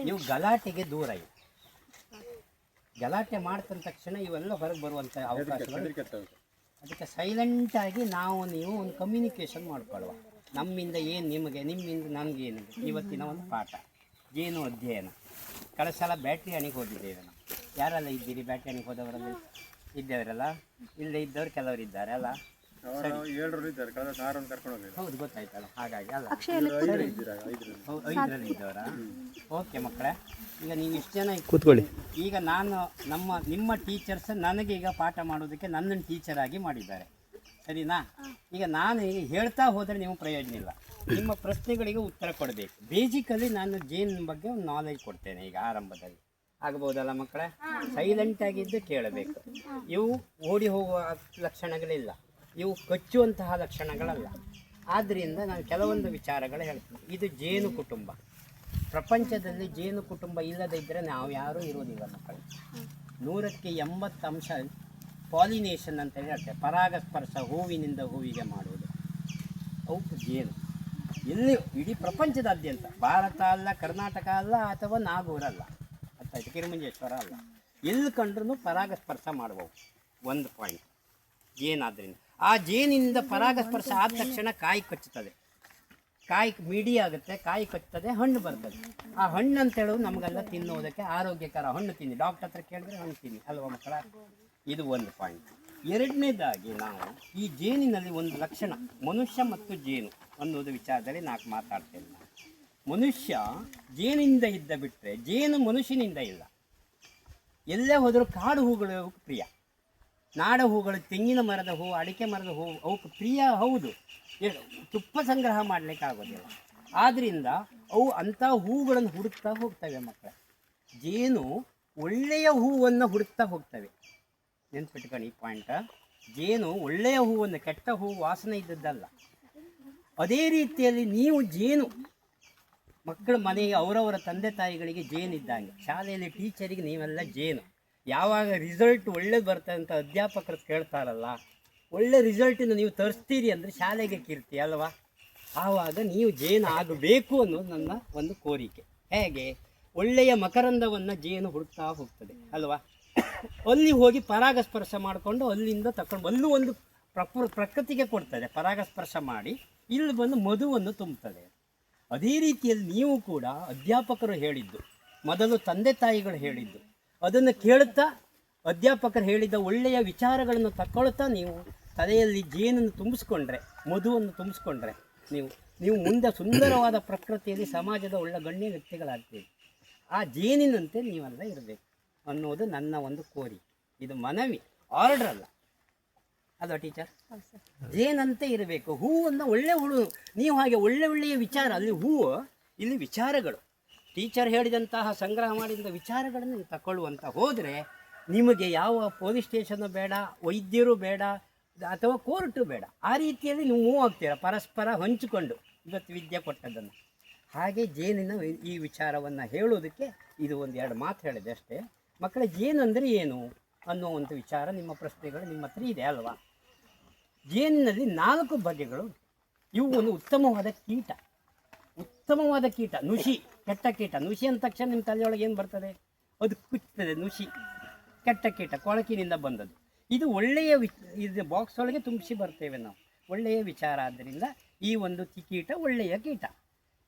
ನೀವು ಗಲಾಟೆಗೆ ದೂರ ಇರಿ. ಗಲಾಟೆ ಮಾಡ್ತಂದ ತಕ್ಷಣ ಇವೆಲ್ಲ ಹೊರಗೆ ಬರುವಂಥ ಅವಕಾಶಗಳು. ಅದಕ್ಕೆ ಸೈಲೆಂಟಾಗಿ ನಾವು ನೀವು ಒಂದು ಕಮ್ಯುನಿಕೇಷನ್ ಮಾಡ್ಕೊಳ್ಳುವ. ನಮ್ಮಿಂದ ಏನು ನಿಮಗೆ, ನಿಮ್ಮಿಂದ ನನಗೇನಿದೆ. ಇವತ್ತಿನ ಒಂದು ಪಾಠ ಜೇನು ಅಧ್ಯಯನ. ಕಳೆದ ಸಲ ಬ್ಯಾಟ್ರಿ ಅಣಿಗೆ ಹೋಗಿದ್ದೇವೆ ನಾವು. ಯಾರೆಲ್ಲ ಇದ್ದೀರಿ ಬ್ಯಾಟ್ರಿ ಅಣಿಗೆ ಹೋದವರಲ್ಲಿ? ಇದ್ದೇವರಲ್ಲ. ಇಲ್ಲೇ ಇದ್ದವ್ರು ಕೆಲವರು ಇದ್ದಾರೆ ಅಲ್ಲ. ಹೌದು, ಗೊತ್ತಾಯ್ತಲ್ಲ. ಹಾಗಾಗಿ ಅಲ್ಲ 5ರಲ್ಲಿ ಇದ್ದವರ. ಓಕೆ ಮಕ್ಕಳೇ, ಈಗ ನೀವು ಇಷ್ಟು ಜನ ಕೂತ್ಕೊಳ್ಳಿ. ಈಗ ನಾನು ನಿಮ್ಮ ಟೀಚರ್ಸ್ ನನಗೆ ಈಗ ಪಾಠ ಮಾಡೋದಕ್ಕೆ ನನ್ನನ್ನು ಟೀಚರ್ ಆಗಿ ಮಾಡಿದ್ದಾರೆ, ಸರಿನಾ? ಈಗ ನಾನು ಈಗ ಹೇಳ್ತಾ ಹೋದರೆ ನೀವು ಪ್ರಯೋಜನ ಇಲ್ಲ. ನಿಮ್ಮ ಪ್ರಶ್ನೆಗಳಿಗೆ ಉತ್ತರ ಕೊಡಬೇಕು. ಬೇಸಿಕಲಿ ನಾನು ಜೇನಿನ ಬಗ್ಗೆ ಒಂದು ನಾಲೆಜ್ ಕೊಡ್ತೇನೆ ಈಗ ಆರಂಭದಲ್ಲಿ. ಆಗ್ಬೋದಲ್ಲ ಮಕ್ಕಳೇ? ಸೈಲೆಂಟಾಗಿದ್ದು ಕೇಳಬೇಕು. ಇವು ಓಡಿ ಹೋಗುವ ಲಕ್ಷಣಗಳಿಲ್ಲ, ಇವು ಕಚ್ಚುವಂತಹ ಲಕ್ಷಣಗಳಲ್ಲ. ಆದ್ದರಿಂದ ನಾನು ಕೆಲವೊಂದು ವಿಚಾರಗಳು ಹೇಳ್ತೀನಿ. ಇದು ಜೇನು ಕುಟುಂಬ. ಪ್ರಪಂಚದಲ್ಲಿ ಜೇನು ಕುಟುಂಬ ಇಲ್ಲದೇ ಇದ್ದರೆ ನಾವು ಯಾರೂ ಇರೋದಿಲ್ಲ ಮಕ್ಕಳು. 100ಕ್ಕೆ 80 ಅಂಶ ಪಾಲಿನೇಷನ್ ಅಂತ ಹೇಳ್ತೇವೆ. ಪರಾಗಸ್ಪರ್ಶ, ಹೂವಿನಿಂದ ಹೂವಿಗೆ ಮಾಡುವುದು. ಅವಕ್ಕೆ ಜೇನು ಎಲ್ಲಿ ಇಡೀ ಪ್ರಪಂಚದಾದ್ಯಂತ, ಭಾರತ ಅಲ್ಲ, ಕರ್ನಾಟಕ ಅಲ್ಲ, ಅಥವಾ ನಾಗೂರಲ್ಲ, ಅರ್ಥಾಯ್ತು, ಕಿರುಮಂಜೇಶ್ವರ ಅಲ್ಲ, ಎಲ್ಲಿ ಕಂಡ್ರೂ ಪರಾಗಸ್ಪರ್ಶ ಮಾಡುವವು. ಒಂದು ಪಾಯಿಂಟ್ ಜೇನಾದ್ರಿಂದ. ಆ ಜೇನಿಂದ ಪರಾಗಸ್ಪರ್ಶ ಆದ ತಕ್ಷಣ ಕಾಯಿ ಕಚ್ಚುತ್ತದೆ, ಕಾಯಿ ಮಿಡಿ ಆಗುತ್ತೆ, ಕಾಯಿ ಕಚ್ಚುತ್ತದೆ, ಹಣ್ಣು ಬರ್ತದೆ. ಆ ಹಣ್ಣು ಅಂತ ಹೇಳೋದು ನಮಗೆಲ್ಲ ತಿನ್ನೋದಕ್ಕೆ ಆರೋಗ್ಯಕರ. ಹಣ್ಣು ತಿನ್ನಿ, ಡಾಕ್ಟರ್ ಹತ್ರ ಕೇಳಿದ್ರೆ ಹಣ್ಣು ತಿನ್ನಿ ಅಲ್ವಾ ಮಕ್ಕಳ? ಇದು ಒಂದು ಪಾಯಿಂಟ್. ಎರಡನೇದಾಗಿ ನಾವು ಈ ಜೇನಿನಲ್ಲಿ ಒಂದು ಲಕ್ಷಣ, ಮನುಷ್ಯ ಮತ್ತು ಜೇನು ಅನ್ನೋದು ವಿಚಾರದಲ್ಲಿ ನಾಲ್ಕು ಮಾತಾಡ್ತೇನೆ ನಾನು. ಮನುಷ್ಯ ಜೇನಿಂದ ಇದ್ದ ಬಿಟ್ಟರೆ ಜೇನು ಮನುಷ್ಯನಿಂದ ಇಲ್ಲ. ಎಲ್ಲೇ ಹೋದರೂ ಕಾಡು ಹೂಗಳು ಪ್ರಿಯ. ನಾಡ ಹೂಗಳು, ತೆಂಗಿನ ಮರದ ಹೂವು, ಅಡಿಕೆ ಮರದ ಹೂವು ಅವಕ್ಕೆ ಪ್ರಿಯ. ಹೌದು, ತುಪ್ಪ ಸಂಗ್ರಹ ಮಾಡಲಿಕ್ಕೆ ಆಗೋದಿಲ್ಲ. ಆದ್ದರಿಂದ ಅವು ಅಂಥ ಹೂಗಳನ್ನು ಹುಡುಕ್ತಾ ಹೋಗ್ತವೆ ಮಕ್ಕಳ. ಜೇನು ಒಳ್ಳೆಯ ಹೂವನ್ನು ಹುಡುಕ್ತಾ ಹೋಗ್ತವೆ. ನೆನ್ಪಿಟ್ಕೊಂಡು ಈ ಪಾಯಿಂಟ. ಜೇನು ಒಳ್ಳೆಯ ಹೂವನ್ನು, ಕೆಟ್ಟ ಹೂವು ವಾಸನೆ ಇದ್ದದ್ದಲ್ಲ. ಅದೇ ರೀತಿಯಲ್ಲಿ ನೀವು ಜೇನು ಮಕ್ಕಳ ಮನೆಗೆ ಅವರವರ ತಂದೆ ತಾಯಿಗಳಿಗೆ ಜೇನಿದ್ದಂಗೆ, ಶಾಲೆಯಲ್ಲಿ ಟೀಚರಿಗೆ ನೀವೆಲ್ಲ ಜೇನು. ಯಾವಾಗ ರಿಸಲ್ಟ್ ಒಳ್ಳೇದು ಬರ್ತದೆ ಅಂತ ಅಧ್ಯಾಪಕರು ಕೇಳ್ತಾರಲ್ಲ, ಒಳ್ಳೆ ರಿಸಲ್ಟನ್ನು ನೀವು ತರಿಸ್ತೀರಿ ಅಂದರೆ ಶಾಲೆಗೆ ಕೀರ್ತಿ ಅಲ್ವಾ? ಆವಾಗ ನೀವು ಜೇನು ಆಗಬೇಕು ಅನ್ನೋದು ನನ್ನ ಒಂದು ಕೋರಿಕೆ. ಹೇಗೆ? ಒಳ್ಳೆಯ ಮಕರಂದವನ್ನು ಜೇನು ಹುಡುಕ್ತಾ ಹೋಗ್ತದೆ ಅಲ್ವಾ? ಅಲ್ಲಿ ಹೋಗಿ ಪರಾಗಸ್ಪರ್ಶ ಮಾಡಿಕೊಂಡು ಅಲ್ಲಿಂದ ತಗೊಂಡು ಅಲ್ಲೂ ಒಂದು ಪ್ರಕೃತಿಗೆ ಕೊಡ್ತದೆ. ಪರಾಗಸ್ಪರ್ಶ ಮಾಡಿ ಇಲ್ಲಿ ಬಂದು ಮಧುವನ್ನು ತುಂಬುತ್ತದೆ. ಅದೇ ರೀತಿಯಲ್ಲಿ ನೀವು ಕೂಡ ಅಧ್ಯಾಪಕರು ಹೇಳಿದ್ದು, ಮೊದಲು ತಂದೆ ತಾಯಿಗಳು ಹೇಳಿದ್ದು, ಅದನ್ನು ಕೇಳುತ್ತಾ ಅಧ್ಯಾಪಕರು ಹೇಳಿದ ಒಳ್ಳೆಯ ವಿಚಾರಗಳನ್ನು ತಗೊಳ್ತಾ ನೀವು ತಲೆಯಲ್ಲಿ ಜೇನನ್ನು ತುಂಬಿಸ್ಕೊಂಡ್ರೆ, ಮಧುವನ್ನು ತುಂಬಿಸ್ಕೊಂಡ್ರೆ ನೀವು ಮುಂದೆ ಸುಂದರವಾದ ಪ್ರಕೃತಿಯಲ್ಲಿ ಸಮಾಜದ ಒಳ್ಳೆ ಗಣ್ಯ ವ್ಯಕ್ತಿಗಳಾಗ್ತೀವಿ. ಆ ಜೇನಿನಂತೆ ನೀವೆಲ್ಲ ಇರಬೇಕು ಅನ್ನೋದು ನನ್ನ ಒಂದು ಕೋರಿಕೆ. ಇದು ಮನವಿ, ಆರ್ಡರ್ ಅಲ್ಲ. ಅಲ್ವಾ ಟೀಚರ್? ಜೇನಂತೆ ಇರಬೇಕು. ಹೂವನ್ನು ಒಳ್ಳೆ ಹುಳು, ನೀವು ಹಾಗೆ ಒಳ್ಳೆಯ ವಿಚಾರ, ಅಲ್ಲಿ ಹೂವು, ಇಲ್ಲಿ ವಿಚಾರಗಳು. ಟೀಚರ್ ಹೇಳಿದಂತಹ ಸಂಗ್ರಹ ಮಾಡಿದ ವಿಚಾರಗಳನ್ನು ನೀವು ತಗೊಳ್ಳುವಂತ ಹೋದರೆ ನಿಮಗೆ ಯಾವ ಪೊಲೀಸ್ ಸ್ಟೇಷನ್ನು ಬೇಡ, ವೈದ್ಯರು ಬೇಡ, ಅಥವಾ ಕೋರ್ಟು ಬೇಡ. ಆ ರೀತಿಯಲ್ಲಿ ನೀವು ಮೂವ್ ಆಗ್ತೀರ, ಪರಸ್ಪರ ಹಂಚಿಕೊಂಡು ಇವತ್ತು ವಿದ್ಯೆ ಕೊಟ್ಟದ್ದನ್ನು. ಹಾಗೆ ಜೇನಿನ ಈ ವಿಚಾರವನ್ನು ಹೇಳೋದಕ್ಕೆ ಇದು ಒಂದೆರಡು ಮಾತು ಹೇಳಿದೆ ಅಷ್ಟೇ. ಮಕ್ಕಳ ಜೇನಂದರೆ ಏನು ಅನ್ನೋ ಒಂದು ವಿಚಾರ ನಿಮ್ಮ ಪ್ರಶ್ನೆಗಳು ನಿಮ್ಮ ಹತ್ರ ಇದೆ ಅಲ್ವಾ? ಜೇನಿನಲ್ಲಿ 4 ಬಗೆಗಳು. ಇವು ಒಂದು ಉತ್ತಮವಾದ ಕೀಟ. ಉತ್ತಮವಾದ ಕೀಟ ನುಷಿ, ಕೆಟ್ಟ ಕೀಟ. ನುಷಿ ಅಂದ ತಕ್ಷಣ ನಿಮ್ಮ ತಲೆಯೊಳಗೆ ಏನು ಬರ್ತದೆ? ಅದು ಕುಚ್ಚುತ್ತದೆ. ನುಷಿ ಕೆಟ್ಟ ಕೀಟ, ಕೊಳಕಿನಿಂದ ಬಂದದ್ದು. ಇದು ಒಳ್ಳೆಯ ಇದು ಬಾಕ್ಸ್ ಒಳಗೆ ತುಂಬಿಸಿ ಬರ್ತೇವೆ ನಾವು, ಒಳ್ಳೆಯ ವಿಚಾರ. ಆದ್ದರಿಂದ ಈ ಒಂದು ಕೀಟ ಒಳ್ಳೆಯ ಕೀಟ.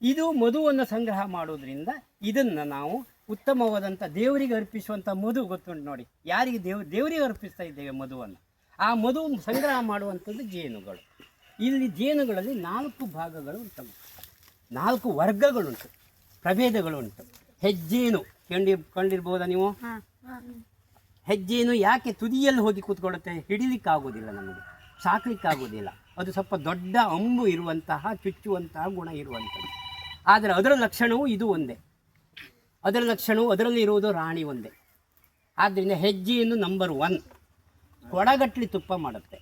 ಇದು ಮಧುವನ್ನು ಸಂಗ್ರಹ ಮಾಡೋದ್ರಿಂದ ಇದನ್ನು ನಾವು ಉತ್ತಮವಾದಂಥ ದೇವರಿಗೆ ಅರ್ಪಿಸುವಂಥ ಮಧು ಗೊತ್ತುಂಟು ನೋಡಿ. ಯಾರಿಗೆ? ದೇವರಿಗೆ ಅರ್ಪಿಸ್ತಾ ಇದ್ದೇವೆ ಮಧುವನ್ನು. ಆ ಮಧು ಸಂಗ್ರಹ ಮಾಡುವಂಥದ್ದು ಜೇನುಗಳು. ಇಲ್ಲಿ ಜೇನುಗಳಲ್ಲಿ 4 ಭಾಗಗಳು ಉಂಟು, 4 ವರ್ಗಗಳುಂಟು, ಪ್ರಭೇದಗಳುಂಟು. ಹೆಜ್ಜೇನು ಕಂಡಿರ್ಬೋದಾ ನೀವು? ಹೆಜ್ಜೇನು ಯಾಕೆ ತುದಿಯಲ್ಲಿ ಹೋಗಿ ಕೂತ್ಕೊಳ್ಳುತ್ತೆ? ಹಿಡಿಲಿಕ್ಕಾಗೋದಿಲ್ಲ, ನಮಗೆ ಸಾಕಲಿಕ್ಕಾಗೋದಿಲ್ಲ. ಅದು ಸ್ವಲ್ಪ ದೊಡ್ಡ ಅಂಬು ಇರುವಂತಹ, ಚುಚ್ಚುವಂತಹ ಗುಣ ಇರುವಂಥದ್ದು. ಆದರೆ ಅದರ ಲಕ್ಷಣವು ಇದು ಒಂದೇ. ಅದರ ಲಕ್ಷಣವು ಅದರಲ್ಲಿ ಇರುವುದು ರಾಣಿ ಒಂದೇ. ಆದ್ದರಿಂದ ಹೆಜ್ಜೆಯನ್ನು ನಂಬರ್ 1. ಕೊಡಗಟ್ಟಲಿ ತುಪ್ಪ ಮಾಡುತ್ತೆ.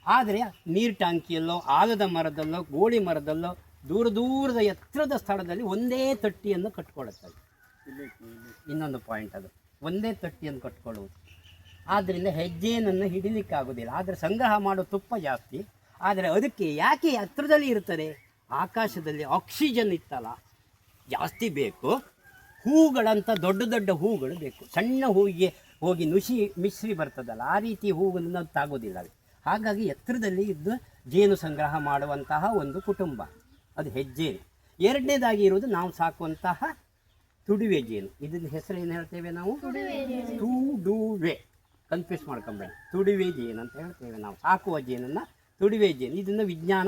ಆದರೆ ನೀರು ಟ್ಯಾಂಕಿಯಲ್ಲೋ, ಆಲದ ಮರದಲ್ಲೋ, ಗೋಳಿ ಮರದಲ್ಲೋ, ದೂರದ ಎತ್ತರದ ಸ್ಥಳದಲ್ಲಿ ಒಂದೇ ತಟ್ಟಿಯನ್ನು ಕಟ್ಕೊಳ್ಳುತ್ತದೆ. ಇನ್ನೊಂದು ಪಾಯಿಂಟ್, ಅದು ಒಂದೇ ತಟ್ಟಿಯನ್ನು ಕಟ್ಕೊಳ್ಳುವುದು. ಆದ್ದರಿಂದ ಹೆಜ್ಜೆಯನ್ನು ಹಿಡಿಲಿಕ್ಕಾಗೋದಿಲ್ಲ. ಆದರೆ ಸಂಗ್ರಹ ಮಾಡೋ ತುಪ್ಪ ಜಾಸ್ತಿ. ಆದರೆ ಅದಕ್ಕೆ ಯಾಕೆ ಹತ್ತಿರದಲ್ಲಿ ಇರ್ತದೆ? ಆಕಾಶದಲ್ಲಿ ಆಕ್ಸಿಜನ್ ಇತ್ತಲ್ಲ ಜಾಸ್ತಿ ಬೇಕು. ಹೂಗಳಂತ ದೊಡ್ಡ ದೊಡ್ಡ ಹೂಗಳು ಬೇಕು. ಸಣ್ಣ ಹೂವಿಗೆ ಹೋಗಿ ನುಸಿ ಮಿಶ್ರಿ ಬರ್ತದಲ್ಲ, ಆ ರೀತಿ ಹೂವನ್ನು ತಾಗೋದಿಲ್ಲ. ಹಾಗಾಗಿ ಎತ್ತರದಲ್ಲಿ ಇದ್ದು ಜೇನು ಸಂಗ್ರಹ ಮಾಡುವಂತಹ ಒಂದು ಕುಟುಂಬ ಅದು ಹೆಜ್ಜೇನು. ಎರಡನೇದಾಗಿ ಇರುವುದು ನಾವು ಸಾಕುವಂತಹ ತುಡುವೆ ಜೇನು. ಇದನ್ನ ಹೆಸರು ಏನು ಹೇಳ್ತೇವೆ ನಾವು? ತುಡುವೆ. ಕನ್ಫ್ಯೂಸ್ ಮಾಡ್ಕೊಂಬೇಡ. ತುಡುವೆ ಜೇನು ಅಂತ ಹೇಳ್ತೇವೆ ನಾವು. ಸಾಕುವ ಜೇನನ್ನು ತುಡುವೆ ಜೇನು. ಇದನ್ನು ವಿಜ್ಞಾನ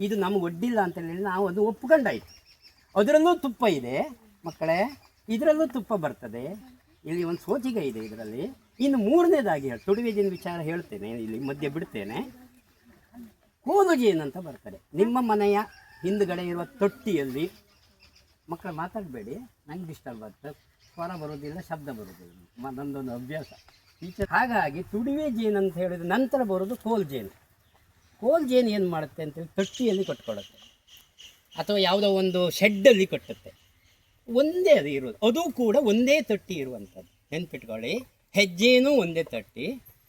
ಇದು ನಮಗೆ ಒಡ್ಡಿಲ್ಲ ಅಂತ ಹೇಳಿ ನಾವು ಅದು ಒಪ್ಕೊಂಡಾಯ್ತು. ಅದರಲ್ಲೂ ತುಪ್ಪ ಇದೆ ಮಕ್ಕಳೇ, ಇದರಲ್ಲೂ ತುಪ್ಪ ಬರ್ತದೆ. ಇಲ್ಲಿ ಒಂದು ಸೋಜಿಗೆ ಇದೆ ಇದರಲ್ಲಿ. ಇನ್ನು ಮೂರನೇದಾಗಿ ತುಡುವೆ ಜೇನು ವಿಚಾರ ಹೇಳ್ತೇನೆ, ಇಲ್ಲಿ ಮಧ್ಯೆ ಬಿಡ್ತೇನೆ. ಕೋಲು ಜೇನು ಅಂತ ಬರ್ತದೆ. ನಿಮ್ಮ ಮನೆಯ ಹಿಂದುಗಡೆ ಇರುವ ತೊಟ್ಟಿಯಲ್ಲಿ, ಮಕ್ಕಳು ಮಾತಾಡಬೇಡಿ, ನಂಗೆ ಡಿಸ್ಟರ್ಬ್ ಆಗ್ತದೆ, ಸ್ವರ ಬರೋದಿಲ್ಲ, ಶಬ್ದ ಬರೋದಿಲ್ಲ, ನನ್ನದೊಂದು ಅಭ್ಯಾಸ ಟೀಚರ್. ಹಾಗಾಗಿ ತುಡುವೆ ಜೇನು ಅಂತ ಹೇಳಿದ ನಂತರ ಬರೋದು ಕೋಲ್ ಜೇನು. ಕೋಲ್ ಜೇನು ಏನು ಮಾಡುತ್ತೆ ಅಂತೇಳಿ ತೊಟ್ಟಿಯಲ್ಲಿ ಕಟ್ಕೊಳ್ಳುತ್ತೆ ಅಥವಾ ಯಾವುದೋ ಒಂದು ಶೆಡ್ಡಲ್ಲಿ ಕಟ್ಟುತ್ತೆ. ಒಂದೇ ಅದು ಇರೋದು, ಅದು ಕೂಡ ಒಂದೇ ತೊಟ್ಟಿ ಇರುವಂಥದ್ದು. ನೆನ್ಪಿಟ್ಕೊಳ್ಳಿ, ಹೆಜ್ಜೇನೂ ಒಂದೇ ತೊಟ್ಟಿ,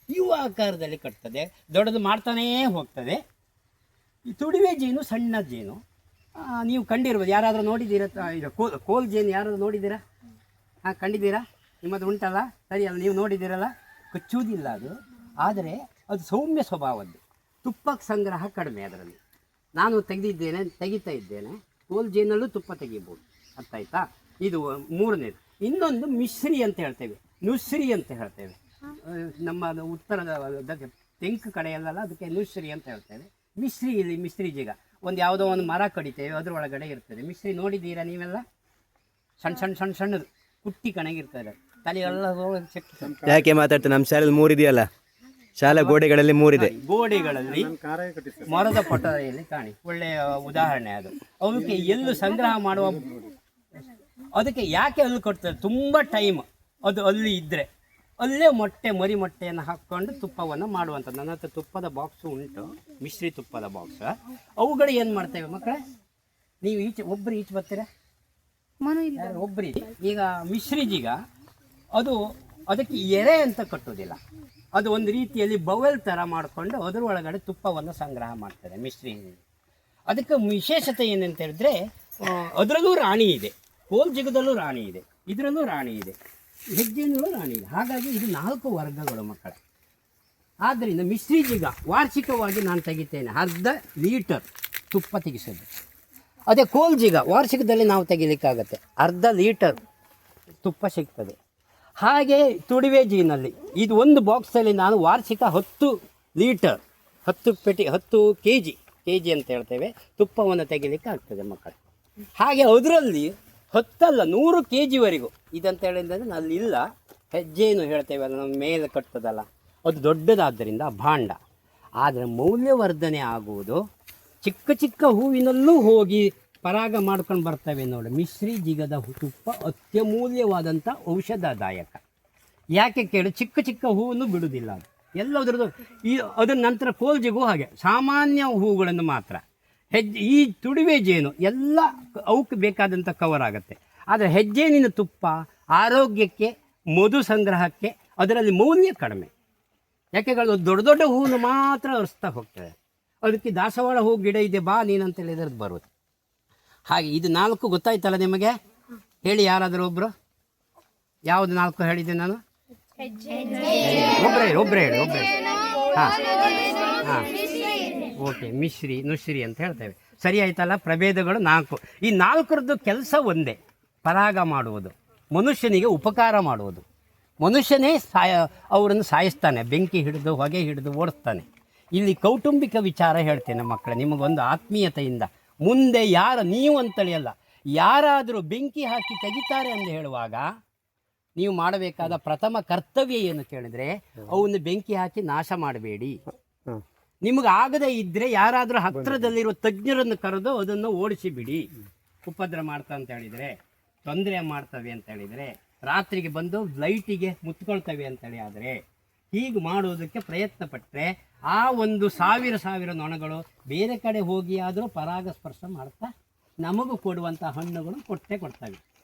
ಇವು ಆಕಾರದಲ್ಲಿ ಕಟ್ತದೆ, ದೊಡ್ಡದು ಮಾಡ್ತಾನೇ ಹೋಗ್ತದೆ. ಈ ತುಡುವೆ ಜೇನು ಸಣ್ಣ ಜೇನು. ನೀವು ಕಂಡಿರ್ಬೋದು, ಯಾರಾದರೂ ನೋಡಿದ್ದೀರಾ? ಇದು ಕೋಲ್ ಜೇನು ಯಾರಾದರೂ ನೋಡಿದ್ದೀರಾ? ಹಾಂ, ಕಂಡಿದ್ದೀರಾ? ನಿಮ್ಮದು ಉಂಟಲ್ಲ, ಸರಿ ಅಲ್ಲ, ನೀವು ನೋಡಿದ್ದೀರಲ್ಲ. ಕಚ್ಚುವುದಿಲ್ಲ ಅದು, ಆದರೆ ಅದು ಸೌಮ್ಯ ಸ್ವಭಾವದ್ದು. ತುಪ್ಪಕ್ಕೆ ಸಂಗ್ರಹ ಕಡಿಮೆ ಅದರಲ್ಲಿ. ನಾನು ತೆಗಿತಾ ಇದ್ದೇನೆ. ಕೋಲ್ ಜೇನಲ್ಲೂ ತುಪ್ಪ ತೆಗಿಬೋದು, ಅರ್ಥ ಆಯ್ತಾ? ಇದು ಮೂರನೇದು. ಇನ್ನೊಂದು ಮಿಶ್ರಿ ಅಂತ ಹೇಳ್ತೇವೆ, ನುಸ್ರಿ ಅಂತ ಹೇಳ್ತೇವೆ. ನಮ್ಮ ಉತ್ತರದ ತೆಂಕು ಕಡೆಯಲ್ಲ, ಅದಕ್ಕೆ ನುಸ್ರಿ ಅಂತ ಹೇಳ್ತೇವೆ. ಮಿಶ್ರಿ, ಇಲ್ಲಿ ಮಿಶ್ರಿ ಜೀಗ ಒಂದು ಯಾವುದೋ ಒಂದು ಮರ ಕಡಿತೇವೆ, ಅದ್ರ ಒಳಗಡೆ ಇರ್ತದೆ ಮಿಶ್ರಿ. ನೋಡಿದ್ದೀರಾ ನೀವೆಲ್ಲ? ಸಣ್ಣ ಸಣ್ಣ ಸಣ್ಣ ಸಣ್ಣದು ಕುಟ್ಟಿ ಕಣಗಿರ್ತದೆ, ತಲೆಯೆಲ್ಲ ಚೆಕ್. ಯಾಕೆ ಮಾತಾಡ್ತಾರೆ? ನಮ್ಮ ಶಾಲೆಯಲ್ಲಿ 3 ಇದೆಯಲ್ಲ, ಶಾಲಾ ಗೋಡೆಗಳಲ್ಲಿ 3 ಇದೆ. ಗೋಡೆಗಳಲ್ಲಿ ಮರದ ಪೊಟೆಯಲ್ಲಿ ಕಾಣಿ, ಒಳ್ಳೆಯ ಉದಾಹರಣೆ ಅದು. ಅವಕ್ಕೆ ಎಲ್ಲೂ ಸಂಗ್ರಹ ಮಾಡುವ, ಅದಕ್ಕೆ ಯಾಕೆ ಅಲ್ಲಿ ಕೊಡ್ತದೆ? ತುಂಬ ಟೈಮ್ ಅದು ಅಲ್ಲಿ ಇದ್ದರೆ ಅಲ್ಲೇ ಮರಿ ಮೊಟ್ಟೆಯನ್ನು ಹಾಕ್ಕೊಂಡು ತುಪ್ಪವನ್ನು ಮಾಡುವಂಥದ್ದು. ನನ್ನ ಹತ್ರ ತುಪ್ಪದ ಬಾಕ್ಸು ಉಂಟು, ಮಿಶ್ರಿ ತುಪ್ಪದ ಬಾಕ್ಸ್. ಅವುಗಳು ಏನು ಮಾಡ್ತೇವೆ ಮಕ್ಕಳೇ? ನೀವು ಒಬ್ಬರು ಈಚೆ ಬರ್ತೀರಾ? ಒಬ್ಬರಿ. ಈಗ ಮಿಶ್ರಿಜೀಗ ಅದು ಅದಕ್ಕೆ ಎರೆ ಅಂತ ಕಟ್ಟೋದಿಲ್ಲ, ಅದು ಒಂದು ರೀತಿಯಲ್ಲಿ ಬವೆಲ್ ಥರ ಮಾಡಿಕೊಂಡು ಅದರ ಒಳಗಡೆ ತುಪ್ಪವನ್ನು ಸಂಗ್ರಹ ಮಾಡ್ತಾರೆ ಮಿಶ್ರಿ. ಅದಕ್ಕೆ ವಿಶೇಷತೆ ಏನಂತ ಹೇಳಿದ್ರೆ, ಅದರಲ್ಲೂ ರಾಣಿ ಇದೆ, ಕೋಲ್ ಜಿಗದಲ್ಲೂ ರಾಣಿ ಇದೆ, ಇದರಲ್ಲೂ ರಾಣಿ ಇದೆ, ಹೆಜ್ಜೆನಲ್ಲೂ ರಾಣಿ ಇದೆ. ಹಾಗಾಗಿ ಇದು 4 ವರ್ಗಗಳು ಮಕ್ಕಳ. ಆದ್ದರಿಂದ ಮಿಶ್ರಿ ಜಿಗ ವಾರ್ಷಿಕವಾಗಿ ನಾನು ತೆಗಿತೇನೆ, ಅರ್ಧ ಲೀಟರ್ ತುಪ್ಪ ತೆಗಿಸೋದು. ಅದೇ ಕೋಲ್ ಜಿಗ ವಾರ್ಷಿಕದಲ್ಲಿ ನಾವು ತೆಗಿಲಿಕ್ಕಾಗತ್ತೆ, ಅರ್ಧ ಲೀಟರ್ ತುಪ್ಪ ಸಿಗ್ತದೆ. ಹಾಗೆ ತುಡುವೆ ಜೀನಲ್ಲಿ ಇದು ಒಂದು ಬಾಕ್ಸಲ್ಲಿ ನಾನು ವಾರ್ಷಿಕ 10 ಲೀಟರ್ 10 ಕೆ ಜಿ ಅಂತ ಹೇಳ್ತೇವೆ ತುಪ್ಪವನ್ನು ತೆಗಿಲಿಕ್ಕೆ ಆಗ್ತದೆ ಮಕ್ಕಳು. ಹಾಗೆ ಅದರಲ್ಲಿ 10 ಅಲ್ಲ 100 kg ಇದಂತ ಹೇಳಿದ್ರೆ ಅಲ್ಲಿಲ್ಲ. ಹೆಜ್ಜೆನು ಹೇಳ್ತೇವೆ ಅಲ್ಲ, ನಮ್ಮ ಮೇಲೆ ಕಟ್ಟದಲ್ಲ, ಅದು ದೊಡ್ಡದಾದ್ದರಿಂದ ಭಾಂಡ. ಆದರೆ ಮೌಲ್ಯವರ್ಧನೆ ಆಗುವುದು ಚಿಕ್ಕ ಚಿಕ್ಕ ಹೂವಿನಲ್ಲೂ ಹೋಗಿ ಪರಾಗ ಮಾಡ್ಕೊಂಡು ಬರ್ತವೆ ನೋಡಿ. ಮಿಶ್ರಿ ಜಿಗದ ತುಪ್ಪ ಅತ್ಯಮೂಲ್ಯವಾದಂಥ ಔಷಧದಾಯಕ. ಯಾಕೆ ಕೇಳಿ, ಚಿಕ್ಕ ಚಿಕ್ಕ ಹೂವನ್ನು ಬಿಡುವುದಿಲ್ಲ ಅದು, ಎಲ್ಲದರದ್ದು. ಅದರ ನಂತರ ಕೋಲ್ ಜಿಗೂ ಹಾಗೆ ಸಾಮಾನ್ಯ ಹೂಗಳನ್ನು ಮಾತ್ರ. ಈ ತುಡುವೆ ಜೇನು ಎಲ್ಲ ಅವಕ್ಕೆ ಬೇಕಾದಂಥ ಕವರ್ ಆಗುತ್ತೆ. ಆದರೆ ಹೆಜ್ಜೇನಿನ ತುಪ್ಪ ಆರೋಗ್ಯಕ್ಕೆ, ಮಧು ಸಂಗ್ರಹಕ್ಕೆ ಅದರಲ್ಲಿ ಮೌಲ್ಯ ಕಡಿಮೆ. ಯಾಕೆ ದೊಡ್ಡ ದೊಡ್ಡ ಹೂವನ್ನು ಮಾತ್ರ ಹರಿಸ್ತಾ ಹೋಗ್ತದೆ. ಅದಕ್ಕೆ ದಾಸವಾಳ ಹೂ ಗಿಡ ಇದೆ ಬಾ ನೀನಂತ ಹೇಳಿದ್ರದ್ದು ಬರುತ್ತೆ. ಹಾಗೆ ಇದು 4 ಗೊತ್ತಾಯ್ತಲ್ಲ ನಿಮಗೆ? ಹೇಳಿ ಯಾರಾದರೂ ಒಬ್ಬರು. ಯಾವುದು 4 ಹೇಳಿದ್ದೆ ನಾನು? ಒಬ್ಬರೇ ಹೇಳಿ. ಹಾಂ ಹಾಂ, ಓಕೆ. ಮಿಶ್ರಿ, ನುಶ್ರಿ ಅಂತ ಹೇಳ್ತೇವೆ. ಸರಿ ಆಯ್ತಲ್ಲ? ಪ್ರಭೇದಗಳು 4. ಈ 4ರದ್ದು ಕೆಲಸ ಒಂದೇ, ಪರಾಗ ಮಾಡುವುದು, ಮನುಷ್ಯನಿಗೆ ಉಪಕಾರ ಮಾಡುವುದು. ಮನುಷ್ಯನೇ ಅವರನ್ನು ಸಾಯಿಸ್ತಾನೆ, ಬೆಂಕಿ ಹಿಡಿದು ಹೊಗೆ ಹಿಡಿದು ಓಡಿಸ್ತಾನೆ. ಇಲ್ಲಿ ಕೌಟುಂಬಿಕ ವಿಚಾರ ಹೇಳ್ತೇನೆ ಮಕ್ಕಳೇ, ನಿಮಗೊಂದು ಆತ್ಮೀಯತೆಯಿಂದ. ಮುಂದೆ ನೀವು ಅಂತೇಳಿ ಅಲ್ಲ, ಯಾರಾದರೂ ಬೆಂಕಿ ಹಾಕಿ ತೆಗಿತಾರೆ ಎಂದು ಹೇಳುವಾಗ ನೀವು ಮಾಡಬೇಕಾದ ಪ್ರಥಮ ಕರ್ತವ್ಯ ಏನು ಕೇಳಿದರೆ, ಅವನ್ನು ಬೆಂಕಿ ಹಾಕಿ ನಾಶ ಮಾಡಬೇಡಿ. ನಿಮಗೆ ಆಗದೇ ಇದ್ದರೆ ಯಾರಾದರೂ ಹತ್ತಿರದಲ್ಲಿರುವ ತಜ್ಞರನ್ನು ಕರೆದು ಅದನ್ನು ಓಡಿಸಿ ಬಿಡಿ. ಉಪದ್ರ ಮಾಡ್ತಾ ಅಂತ ಹೇಳಿದರೆ, ತೊಂದರೆ ಮಾಡ್ತವೆ ಅಂತ ಹೇಳಿದರೆ, ರಾತ್ರಿಗೆ ಬಂದು ಲೈಟಿಗೆ ಮುತ್ಕೊಳ್ತವೆ ಅಂತೇಳಿ ಆದರೆ, ಹೀಗೆ ಮಾಡುವುದಕ್ಕೆ ಪ್ರಯತ್ನ ಪಟ್ಟರೆ ಆ ಒಂದು ಸಾವಿರ ನೊಣಗಳು ಬೇರೆ ಕಡೆ ಹೋಗಿ ಆದರೂ ಪರಾಗಸ್ಪರ್ಶ ಮಾಡ್ತಾ ನಮಗೂ ಕೊಡುವಂಥ ಹಣ್ಣುಗಳು ಕೊಡ್ತವೆ.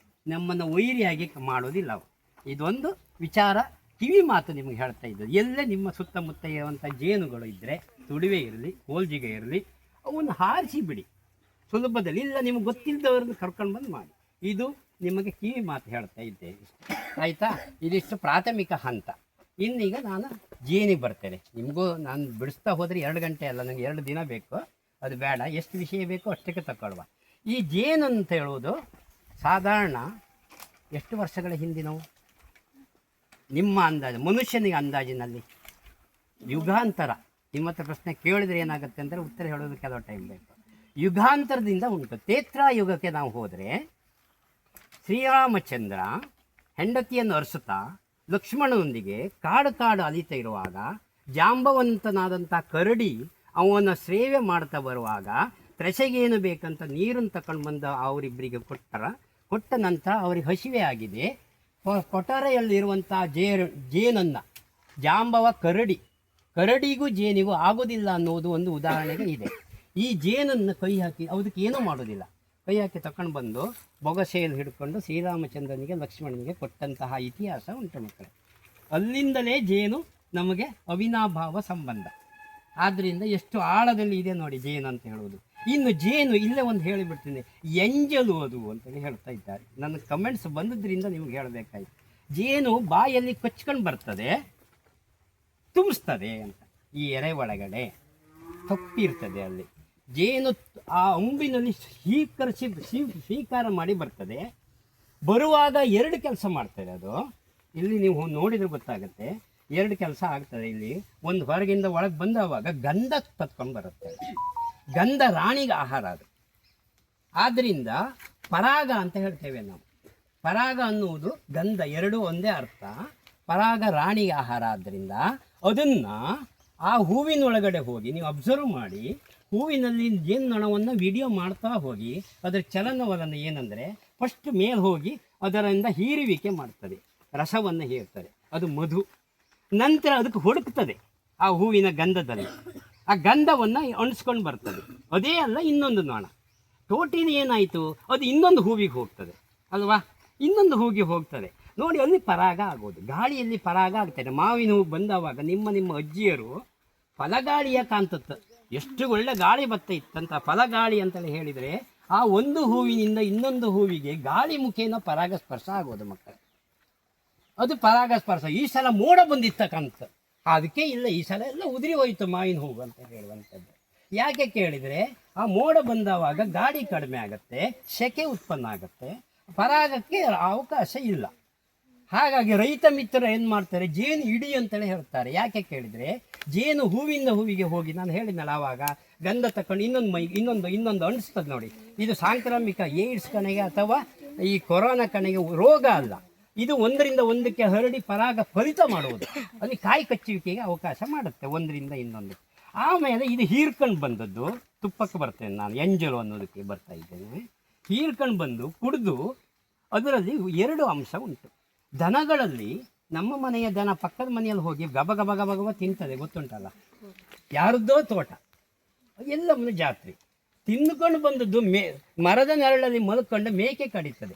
ನಮ್ಮನ್ನು ವೈರಿಯಾಗಿ ಮಾಡೋದಿಲ್ಲ ಅವು. ಇದೊಂದು ವಿಚಾರ, ಕಿವಿ ಮಾತು ನಿಮಗೆ ಹೇಳ್ತಾ ಇದ್ದದ್ದು. ಎಲ್ಲೇ ನಿಮ್ಮ ಸುತ್ತಮುತ್ತ ಇರುವಂಥ ಜೇನುಗಳು ಇದ್ದರೆ, ತುಡುವೆ ಇರಲಿ, ಕೋಲ್ಜಿಗೆ ಇರಲಿ, ಅವನ್ನು ಹಾರಿಸಿ ಬಿಡಿ ಸುಲಭದಲ್ಲಿ. ಇಲ್ಲ ನಿಮ್ಗೆ ಗೊತ್ತಿಲ್ಲದವ್ರನ್ನ ಕರ್ಕೊಂಡು ಬಂದು ಮಾಡಿ. ಇದು ನಿಮಗೆ ಕಿವಿ ಮಾತು ಹೇಳ್ತಾ ಇದ್ದೇನೆ, ಆಯಿತಾ? ಇದಿಷ್ಟು ಪ್ರಾಥಮಿಕ ಹಂತ. ಇನ್ನೀಗ ನಾನು ಜೇನಿಗೆ ಬರ್ತೇನೆ. ನಿಮಗೂ ನಾನು ಬಿಡಿಸ್ತಾ ಹೋದರೆ 2 ಗಂಟೆ ಅಲ್ಲ, ನನಗೆ 2 ದಿನ ಬೇಕು. ಅದು ಬೇಡ, ಎಷ್ಟು ವಿಷಯ ಬೇಕೋ ಅಷ್ಟಕ್ಕೆ ತಗೊಳ್ಳುವ. ಈ ಜೇನು ಅಂತ ಹೇಳುವುದು ಸಾಧಾರಣ ಎಷ್ಟು ವರ್ಷಗಳ ಹಿಂದಿನವು ನಿಮ್ಮ ಅಂದಾಜು, ಮನುಷ್ಯನಿಗೆ ಅಂದಾಜಿನಲ್ಲಿ ಯುಗಾಂತರ. ನಿಮ್ಮ ಹತ್ರ ಪ್ರಶ್ನೆ ಕೇಳಿದ್ರೆ ಏನಾಗುತ್ತೆ ಅಂದರೆ ಉತ್ತರ ಹೇಳೋದು ಕೆಲವು ಟೈಮ್ ಬೇಕು. ಯುಗಾಂತರದಿಂದ ಉಂಟು. ತ್ರೇತಾಯುಗಕ್ಕೆ ನಾವು ಹೋದರೆ ಶ್ರೀರಾಮಚಂದ್ರ ಹೆಂಡತಿಯನ್ನು ಅರಸುತ್ತಾ ಲಕ್ಷ್ಮಣನೊಂದಿಗೆ ಕಾಡು ಕಾಡು ಅಲಿತಾ ಇರುವಾಗ ಜಾಂಬವಂತನಾದಂಥ ಕರಡಿ ಅವನ ಸೇವೆ ಮಾಡ್ತಾ ಬರುವಾಗ ತ್ರೆಸೆಗೇನು ಬೇಕಂತ ನೀರನ್ನು ತಗೊಂಡು ಬಂದ ಅವರಿಬ್ಬರಿಗೆ ಕೊಟ್ಟ ನಂತರ ಅವ್ರಿಗೆ ಹಸಿವೆ ಆಗಿದೆ. ಕೊಠರೆಯಲ್ಲಿರುವಂಥ ಜೇನನ್ನು ಜಾಂಬವ ಕರಡಿಗೂ ಜೇನಿಗೂ ಆಗೋದಿಲ್ಲ ಅನ್ನೋದು ಒಂದು ಉದಾಹರಣೆಗೆ ಇದೆ. ಈ ಜೇನನ್ನು ಕೈ ಹಾಕಿ ಅದಕ್ಕೆ ಏನೂ ಮಾಡೋದಿಲ್ಲ, ಕೈ ಹಾಕಿ ತಗೊಂಡು ಬಂದು ಬೊಗಸೆಯಲ್ಲಿ ಹಿಡ್ಕೊಂಡು ಶ್ರೀರಾಮಚಂದ್ರನಿಗೆ ಲಕ್ಷ್ಮಣನಿಗೆ ಕೊಟ್ಟಂತಹ ಇತಿಹಾಸ ಉಂಟು ಮಕ್ಕಳೇ. ಅಲ್ಲಿಂದಲೇ ಜೇನು ನಮಗೆ ಅವಿನಾಭಾವ ಸಂಬಂಧ. ಆದ್ದರಿಂದ ಎಷ್ಟು ಆಳದಲ್ಲಿ ಇದೆ ನೋಡಿ ಜೇನು ಅಂತ ಹೇಳುವುದು. ಇನ್ನು ಜೇನು ಇಲ್ಲೇ ಒಂದು ಹೇಳಿಬಿಡ್ತೀನಿ, ಎಂಜಲು ಅದು ಅಂತೇಳಿ ಹೇಳ್ತಾ ಇದ್ದಾರೆ. ನನ್ನ ಕಮೆಂಟ್ಸ್ ಬಂದದ್ರಿಂದ ನಿಮ್ಗೆ ಹೇಳಬೇಕಾಯ್ತು. ಜೇನು ಬಾಯಲ್ಲಿ ಕೊಚ್ಕೊಂಡು ಬರ್ತದೆ, ತುಂಬಿಸ್ತದೆ ಅಂತ. ಈ ಎರೆ ಒಳಗಡೆ ತಪ್ಪಿರ್ತದೆ. ಅಲ್ಲಿ ಜೇನು ಆ ಅಂಬಿನಲ್ಲಿ ಸ್ವೀಕಾರ ಮಾಡಿ ಬರ್ತದೆ. ಬರುವಾಗ 2 ಕೆಲಸ ಮಾಡ್ತದೆ ಅದು. ಇಲ್ಲಿ ನೀವು ನೋಡಿದ್ರೆ ಗೊತ್ತಾಗುತ್ತೆ, 2 ಕೆಲಸ ಆಗ್ತದೆ. ಇಲ್ಲಿ ಒಂದು ಹೊರಗಿಂದ ಒಳಗೆ ಬಂದವಾಗ ಗಂಧ ತತ್ಕೊಂಡು ಬರುತ್ತೆ. ಗಂಧ ರಾಣಿಗೆ ಆಹಾರ ಅದು. ಆದ್ದರಿಂದ ಪರಾಗ ಅಂತ ಹೇಳ್ತೇವೆ ನಾವು. ಪರಾಗ ಅನ್ನುವುದು ಗಂಧ, 2 ಒಂದೇ ಅರ್ಥ. ಪರಾಗ ರಾಣಿಗೆ ಆಹಾರ. ಆದ್ದರಿಂದ ಅದನ್ನು ಆ ಹೂವಿನೊಳಗಡೆ ಹೋಗಿ ನೀವು ಅಬ್ಸರ್ವ್ ಮಾಡಿ, ಹೂವಿನಲ್ಲಿ ಜೇನುನೊಣವನ್ನು ವಿಡಿಯೋ ಮಾಡ್ತಾ ಹೋಗಿ ಅದರ ಚಲನವಲನ ಏನಂದರೆ ಫಸ್ಟ್ ಮೇಲೆ ಹೋಗಿ ಅದರಿಂದ ಹೀರುವಿಕೆ ಮಾಡ್ತದೆ, ರಸವನ್ನು ಹೀರ್ತದೆ, ಅದು ಮಧು. ನಂತರ ಅದಕ್ಕೆ ಹುಡುಕ್ತದೆ ಆ ಹೂವಿನ ಗಂಧದಲ್ಲಿ, ಆ ಗಂಧವನ್ನು ಅಣಿಸ್ಕೊಂಡು ಬರ್ತದೆ. ಅದೇ ಅಲ್ಲ ಇನ್ನೊಂದು ನೊಣ ತೋಟಿನ ಏನಾಯಿತು, ಅದು ಇನ್ನೊಂದು ಹೂವಿಗೆ ಹೋಗ್ತದೆ ಅಲ್ವಾ, ಇನ್ನೊಂದು ಹೂವಿಗೆ ಹೋಗ್ತದೆ ನೋಡಿ. ಅಲ್ಲಿ ಪರಾಗ ಆಗೋದು, ಗಾಳಿಯಲ್ಲಿ ಪರಾಗ ಆಗ್ತದೆ. ಮಾವಿನ ಹೂವು ಬಂದವಾಗ ನಿಮ್ಮ ಅಜ್ಜಿಯರು ಫಲಗಾಳಿಯ ಕಾಂತತ್ತು, ಎಷ್ಟು ಒಳ್ಳೆ ಗಾಳಿ ಬರ್ತಾ ಇತ್ತಂತ. ಫಲಗಾಳಿ ಅಂತೇಳಿ ಹೇಳಿದರೆ ಆ ಒಂದು ಹೂವಿನಿಂದ ಇನ್ನೊಂದು ಹೂವಿಗೆ ಗಾಳಿ ಮುಖೇನ ಪರಾಗಸ್ಪರ್ಶ ಆಗೋದು ಮಕ್ಕಳೇ, ಅದು ಪರಾಗಸ್ಪರ್ಶ. ಈ ಸಲ ಮೋಡ ಬಂದಿತ್ತಕ್ಕಂತ, ಅದಕ್ಕೆ ಇಲ್ಲ ಈ ಸಲ ಎಲ್ಲ ಉದುರಿ ಹೋಯಿತು ಮಾವಿನ ಹೂವು ಅಂತ ಹೇಳುವಂಥದ್ದು. ಯಾಕೆ ಕೇಳಿದರೆ ಆ ಮೋಡ ಬಂದವಾಗ ಗಾಳಿ ಕಡಿಮೆ ಆಗುತ್ತೆ, ಸೆಕೆ ಉತ್ಪನ್ನ ಆಗುತ್ತೆ, ಪರಾಗಕ್ಕೆ ಅವಕಾಶ ಇಲ್ಲ. ಹಾಗಾಗಿ ರೈತ ಮಿತ್ರರು ಏನು ಮಾಡ್ತಾರೆ, ಜೇನು ಇಡಿ ಅಂತೇಳಿ ಹೇಳ್ತಾರೆ. ಯಾಕೆ ಕೇಳಿದರೆ ಜೇನು ಹೂವಿಂದ ಹೂವಿಗೆ ಹೋಗಿ, ನಾನು ಹೇಳಿದ್ನಲ್ಲ ಆವಾಗ, ಗಂಧ ತಗೊಂಡು ಇನ್ನೊಂದು ಅಣಿಸ್ತದೆ ನೋಡಿ. ಇದು ಸಾಂಕ್ರಾಮಿಕ ಏಡ್ಸ್ ಕಣೆಗೆ ಅಥವಾ ಈ ಕೊರೋನಾ ಕಣೆಗೆ ರೋಗ ಅಲ್ಲ, ಇದು ಒಂದರಿಂದ ಒಂದಕ್ಕೆ ಹರಡಿ ಪರಾಗ ಫಲಿತ ಮಾಡುವುದು. ಅಲ್ಲಿ ಕಾಯಿ ಕಚ್ಚುವಿಕೆಗೆ ಅವಕಾಶ ಮಾಡುತ್ತೆ ಒಂದರಿಂದ ಇನ್ನೊಂದು. ಆಮೇಲೆ ಇದು ಹೀರ್ಕೊಂಡು ಬಂದದ್ದು ತುಪ್ಪಕ್ಕೆ ಬರ್ತೇನೆ ನಾನು, ಎಂಜಲು ಅನ್ನೋದಕ್ಕೆ ಬರ್ತಾ ಇದ್ದೇನೆ. ಹೀರ್ಕೊಂಡು ಬಂದು ಕುಡಿದು ಅದರಲ್ಲಿ 2 ಅಂಶ ಉಂಟು. ದನಗಳಲ್ಲಿ ನಮ್ಮ ಮನೆಯ ದನ ಪಕ್ಕದ ಮನೆಯಲ್ಲಿ ಹೋಗಿ ಗಬ ಗಬ ಗಬ ಗಬ ತಿಂತದೆ, ಗೊತ್ತುಂಟಲ್ಲ. ಯಾರದ್ದೋ ತೋಟ, ಎಲ್ಲಮ್ಮನ ಜಾತ್ರೆ, ತಿಂದುಕೊಂಡು ಬಂದದ್ದು ಮರದ ನೆರಳಲ್ಲಿ ಮಲ್ಕೊಂಡು ಮೇಕೆ ಕಡಿತದೆ.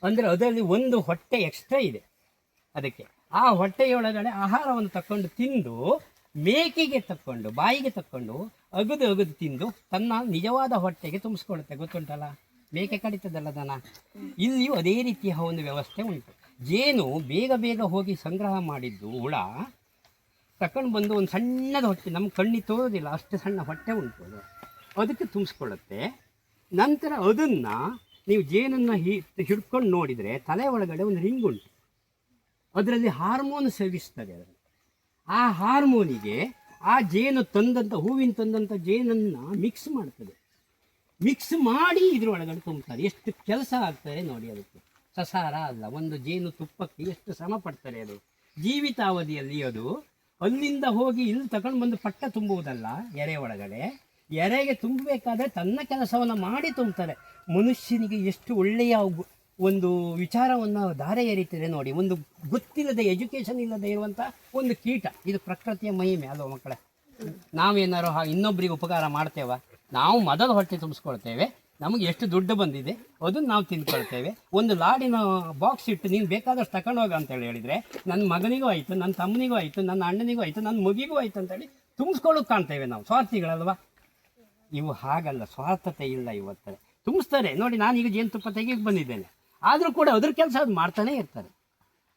ಅಂದರೆ ಅದರಲ್ಲಿ ಒಂದು ಹೊಟ್ಟೆ ಎಕ್ಸ್ಟ್ರಾ ಇದೆ ಅದಕ್ಕೆ. ಆ ಹೊಟ್ಟೆಯೊಳಗಡೆ ಆಹಾರವನ್ನು ತಕ್ಕೊಂಡು ತಿಂದು ಮೇಕೆಗೆ ತಕ್ಕೊಂಡು ಬಾಯಿಗೆ ತಕ್ಕೊಂಡು ಅಗದು ತಿಂದು ತನ್ನ ನಿಜವಾದ ಹೊಟ್ಟೆಗೆ ತುಂಬಿಸ್ಕೊಳ್ಳುತ್ತೆ, ಗೊತ್ತುಂಟಲ್ಲ. ಮೇಕೆ ಕಡಿತದಲ್ಲ ದನ. ಇಲ್ಲಿಯೂ ಅದೇ ರೀತಿಯ ಒಂದು ವ್ಯವಸ್ಥೆ ಉಂಟು. ಜೇನು ಬೇಗ ಹೋಗಿ ಸಂಗ್ರಹ ಮಾಡಿದ್ದು ಹುಳ ತಕೊಂಡು ಬಂದು ಒಂದು ಸಣ್ಣದ ಹೊಟ್ಟೆ, ನಮ್ಮ ಕಣ್ಣಿಗೆ ತೋರೋದಿಲ್ಲ ಅಷ್ಟು ಸಣ್ಣ ಹೊಟ್ಟೆ ಉಂಟು, ಅದಕ್ಕೆ ತುಂಬಿಸ್ಕೊಳ್ಳುತ್ತೆ. ನಂತರ ಅದನ್ನು ನೀವು ಜೇನನ್ನು ಹಿಡ್ಕೊಂಡು ನೋಡಿದರೆ ತಲೆ ಒಳಗಡೆ ಒಂದು ರಿಂಗ್ ಉಂಟು, ಅದರಲ್ಲಿ ಹಾರ್ಮೋನ್ ಸೇವಿಸ್ತದೆ. ಅದರಲ್ಲಿ ಆ ಹಾರ್ಮೋನಿಗೆ ಆ ಜೇನು ಹೂವಿನ ತಂದಂಥ ಜೇನನ್ನು ಮಿಕ್ಸ್ ಮಾಡ್ತದೆ. ಮಿಕ್ಸ್ ಮಾಡಿ ಇದ್ರೊಳಗಡೆ ತುಂಬ್ತಾರೆ. ಎಷ್ಟು ಕೆಲಸ ಆಗ್ತದೆ ನೋಡಿ ಅದಕ್ಕೆ. ಸಸಾರ ಅಲ್ಲ, ಒಂದು ಜೇನು ತುಪ್ಪಕ್ಕೆ ಎಷ್ಟು ಶ್ರಮ ಪಡ್ತಾರೆ. ಅದು ಜೀವಿತಾವಧಿಯಲ್ಲಿ ಅದು ಅಲ್ಲಿಂದ ಹೋಗಿ ಇಲ್ಲಿ ತಗೊಂಡು ಬಂದು ಪಟ್ಟ ತುಂಬುವುದಲ್ಲ, ಎರೆ ಒಳಗಡೆ ಎರೆಗೆ ತುಂಬಬೇಕಾದ್ರೆ ತನ್ನ ಕೆಲಸವನ್ನು ಮಾಡಿ ತುಂಬ್ತಾರೆ. ಮನುಷ್ಯನಿಗೆ ಎಷ್ಟು ಒಳ್ಳೆಯ ಒಂದು ವಿಚಾರವನ್ನು ದಾರೆ ಎರೀತದೆ ನೋಡಿ. ಒಂದು ಗೊತ್ತಿಲ್ಲದೆ, ಎಜುಕೇಷನ್ ಇಲ್ಲದೆ ಇರುವಂಥ ಒಂದು ಕೀಟ. ಇದು ಪ್ರಕೃತಿಯ ಮಹಿಮೆ ಅಲ್ವ ಮಕ್ಕಳೇ. ನಾವೇನಾರು ಇನ್ನೊಬ್ಬರಿಗೆ ಉಪಕಾರ ಮಾಡ್ತೇವ? ನಾವು ಮೊದಲು ಹೊಟ್ಟೆ ತುಂಬಿಸ್ಕೊಳ್ತೇವೆ, ನಮಗೆ ಎಷ್ಟು ದುಡ್ಡು ಬಂದಿದೆ ಅದನ್ನು ನಾವು ತಿಂದ್ಕೊಳ್ತೇವೆ. ಒಂದು ಲಾಡಿನ ಬಾಕ್ಸ್ ಇಟ್ಟು ನೀನು ಬೇಕಾದಷ್ಟು ತಗೊಂಡೋಗ ಅಂತೇಳಿ ಹೇಳಿದರೆ ನನ್ನ ಮಗನಿಗೂ ಆಯಿತು, ನನ್ನ ತಮ್ಮನಿಗೂ ಆಯಿತು, ನನ್ನ ಅಣ್ಣನಿಗೂ ಆಯಿತು, ನನ್ನ ಮಗಿಗೂ ಆಯಿತು ಅಂತೇಳಿ ತುಂಬಿಸ್ಕೊಳ್ಳೋಕೆ ಕಾಣ್ತೇವೆ ನಾವು. ಸ್ವಾರ್ಥಿಗಳಲ್ವ ಇವು? ಹಾಗಲ್ಲ, ಸ್ವಾರ್ಥತೆ ಇಲ್ಲ ಇವತ್ತು. ತುಂಬಿಸ್ತಾರೆ ನೋಡಿ. ನಾನೀಗ ಜೇನುತುಪ್ಪ ತೆಗಿಯಕ್ಕೆ ಬಂದಿದ್ದೇನೆ, ಆದರೂ ಕೂಡ ಅದ್ರ ಕೆಲಸ ಅದು ಮಾಡ್ತಾನೇ ಇರ್ತಾರೆ.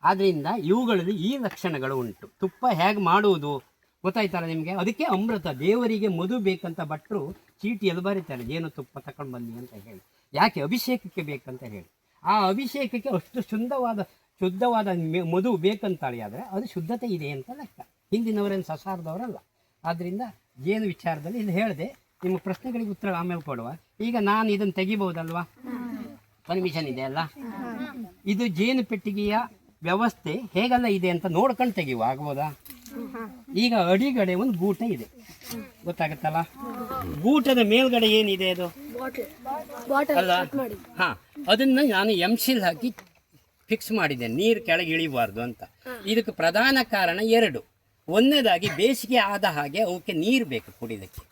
ಆದ್ದರಿಂದ ಇವುಗಳಲ್ಲಿ ಈ ಲಕ್ಷಣಗಳು ಉಂಟು. ತುಪ್ಪ ಹೇಗೆ ಮಾಡುವುದು ಗೊತ್ತಾಯ್ತಲ್ಲ ನಿಮಗೆ? ಅದಕ್ಕೆ ಅಮೃತ, ದೇವರಿಗೆ ಮಧು ಬೇಕಂತ ಭಟ್ರು ಚೀಟಿಯಲ್ಲಿ ಬರೀತಾರೆ, ಜೇನು ತುಪ್ಪ ತಗೊಂಡು ಬನ್ನಿ ಅಂತ ಹೇಳಿ. ಯಾಕೆ? ಅಭಿಷೇಕಕ್ಕೆ ಬೇಕಂತ ಹೇಳಿ. ಆ ಅಭಿಷೇಕಕ್ಕೆ ಅಷ್ಟು ಶುದ್ಧವಾದ ಮಧು ಬೇಕಂತಾಳೆ. ಆದರೆ ಅದು ಶುದ್ಧತೆ ಇದೆ ಅಂತ ಲೆಕ್ಕ. ಹಿಂದಿನವರೇನು ಸಸಾರದವರಲ್ಲ. ಆದ್ದರಿಂದ ಜೇನು ವಿಚಾರದಲ್ಲಿ ಇದು ಹೇಳಿದೆ. ನಿಮ್ಮ ಪ್ರಶ್ನೆಗಳಿಗೆ ಉತ್ತರ ಆಮೇಲೆ ಕೊಡುವ. ಈಗ ನಾನು ಇದನ್ನು ತೆಗಿಬಹುದಲ್ವಾ? ಪರ್ಮಿಷನ್ ಇದೆ ಅಲ್ಲ? ಇದು ಜೇನು ಪೆಟ್ಟಿಗೆಯ ವ್ಯವಸ್ಥೆ ಹೇಗೆಲ್ಲ ಇದೆ ಅಂತ ನೋಡ್ಕೊಂಡು ತೆಗಿಯುವ, ಆಗ್ಬೋದಾ? ಈಗ ಅಡಿಗಡೆ ಒಂದು ಗೂಟ ಇದೆ, ಗೊತ್ತಾಗತ್ತಲ್ಲ? ಗೂಟದ ಮೇಲ್ಗಡೆ ಏನಿದೆ ಅದು ಅಲ್ಲ? ಹಾಂ, ಅದನ್ನು ನಾನು ಎಂಸಿಲ್ ಹಾಕಿ ಫಿಕ್ಸ್ ಮಾಡಿದ್ದೇನೆ, ನೀರು ಕೆಳಗೆ ಇಳಿಬಾರ್ದು ಅಂತ. ಇದಕ್ಕೆ ಪ್ರಧಾನ ಕಾರಣ ಎರಡು. ಒಂದನೇದಾಗಿ ಬೇಸಿಗೆ ಆದ ಹಾಗೆ ಅವಕ್ಕೆ ನೀರು ಬೇಕು ಕುಡಿಯೋದಕ್ಕೆ,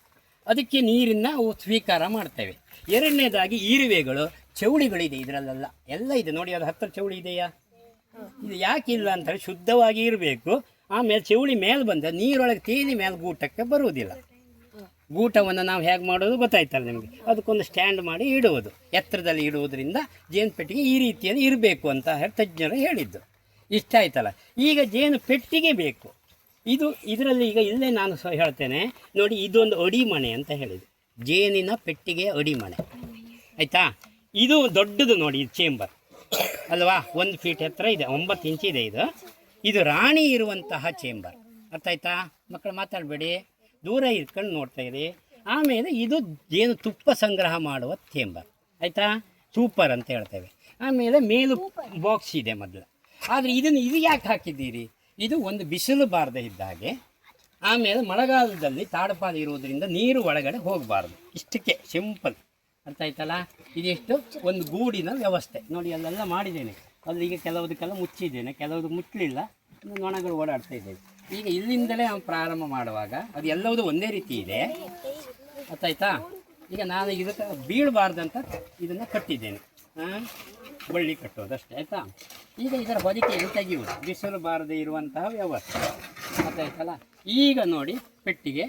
ಅದಕ್ಕೆ ನೀರನ್ನು ಅವು ಸ್ವೀಕಾರ ಮಾಡ್ತೇವೆ. ಎರಡನೇದಾಗಿ ಇರುವೆಗಳು, ಚೌಳಿಗಳಿದೆ ಇದರಲ್ಲೆಲ್ಲ, ಎಲ್ಲ ಇದೆ ನೋಡಿ. ಅದು ಹತ್ತಿರ ಚೌಳಿ ಇದೆಯಾ? ಇದು ಯಾಕೆ ಇಲ್ಲ ಅಂತಾರೆ, ಶುದ್ಧವಾಗಿ ಇರಬೇಕು. ಆಮೇಲೆ ಚೌಳಿ ಮೇಲೆ ಬಂದ ನೀರೊಳಗೆ ತೇಲಿ ಮೇಲೆ ಗೂಟಕ್ಕೆ ಬರುವುದಿಲ್ಲ. ಗೂಟವನ್ನು ನಾವು ಹೇಗೆ ಮಾಡೋದು ಗೊತ್ತಾಯ್ತಲ್ಲ ನಿಮಗೆ? ಅದಕ್ಕೊಂದು ಸ್ಟ್ಯಾಂಡ್ ಮಾಡಿ ಇಡುವುದು, ಎತ್ತರದಲ್ಲಿ ಇಡುವುದರಿಂದ ಜೇನು ಪೆಟ್ಟಿಗೆ ಈ ರೀತಿಯಲ್ಲಿ ಇರಬೇಕು ಅಂತ ತಜ್ಞರು ಹೇಳಿದ್ದು. ಇಷ್ಟ ಆಯ್ತಲ್ಲ? ಈಗ ಜೇನು ಪೆಟ್ಟಿಗೆ ಬೇಕು. ಇದರಲ್ಲಿ ಈಗ ಇಲ್ಲೇ ನಾನು ಹೇಳ್ತೇನೆ ನೋಡಿ, ಇದೊಂದು ಅಡಿಮಣೆ ಅಂತ ಹೇಳಿದೆ, ಜೇನಿನ ಪೆಟ್ಟಿಗೆ ಅಡಿಮಣೆ ಆಯಿತಾ? ಇದು ದೊಡ್ಡದು ನೋಡಿ, ಇದು ಚೇಂಬರ್ ಅಲ್ವಾ? 1 ಫೀಟ್ ಎತ್ತರ ಇದೆ, 9 ಇಂಚ್ ಇದೆ. ಇದು ರಾಣಿ ಇರುವಂತಹ ಚೇಂಬರ್. ಅರ್ಥ ಆಯ್ತಾ? ಮಕ್ಕಳು ಮಾತಾಡಬೇಡಿ, ದೂರ ಇಟ್ಕೊಂಡು ನೋಡ್ತಾ ಇರಿ. ಆಮೇಲೆ ಇದು ಜೇನು ತುಪ್ಪ ಸಂಗ್ರಹ ಮಾಡುವ ಚೇಂಬರ್ ಆಯಿತಾ? ಸೂಪರ್ ಅಂತ ಹೇಳ್ತೇವೆ. ಆಮೇಲೆ ಮೇಲು ಬಾಕ್ಸ್ ಇದೆ ಮೊದಲು. ಆದರೆ ಇದು ಯಾಕೆ ಹಾಕಿದ್ದೀರಿ? ಇದು ಒಂದು ಬಿಸಿಲು ಬಾರದೆ ಇದ್ದಾಗೆ. ಆಮೇಲೆ ಮಳೆಗಾಲದಲ್ಲಿ ತಾಡಪಾಲು ಇರುವುದರಿಂದ ನೀರು ಒಳಗಡೆ ಹೋಗಬಾರ್ದು. ಇಷ್ಟಕ್ಕೆ ಸಿಂಪಲ್. ಅರ್ಥ ಆಯ್ತಲ್ಲ? ಇದೆಷ್ಟು ಒಂದು ಗೂಡಿನ ವ್ಯವಸ್ಥೆ ನೋಡಿ, ಅಲ್ಲೆಲ್ಲ ಮಾಡಿದ್ದೇನೆ. ಅಲ್ಲಿಗೆ ಕೆಲವುದಕ್ಕೆಲ್ಲ ಮುಚ್ಚಿದ್ದೇನೆ, ಕೆಲವುದು ಮುಚ್ಚಲಿಲ್ಲ, ನೊಣಗಳು ಓಡಾಡ್ತಾ ಇದ್ದೇವೆ. ಈಗ ಇಲ್ಲಿಂದಲೇ ನಾವು ಪ್ರಾರಂಭ ಮಾಡುವಾಗ ಅದು ಎಲ್ಲವೂ ಒಂದೇ ರೀತಿ ಇದೆ. ಅರ್ಥ ಆಯ್ತಾ? ಈಗ ನಾನು ಇದಕ್ಕೆ ಬೀಳಬಾರ್ದಂತ ಇದನ್ನು ಕಟ್ಟಿದ್ದೇನೆ, ಬಳ್ಳಿ ಕಟ್ಟೋದು ಅಷ್ಟೇ ಆಯಿತಾ? ಈಗ ಇದರ ಹೊದಿಕೆಯನ್ನು ತೆಗೆಯುವುದು, ಬಿಸಿಲು ಬಾರದೆ ಇರುವಂತಹ ವ್ಯವಸ್ಥೆ. ಅರ್ಥ ಆಯ್ತಲ್ಲ? ಈಗ ನೋಡಿ ಪೆಟ್ಟಿಗೆ.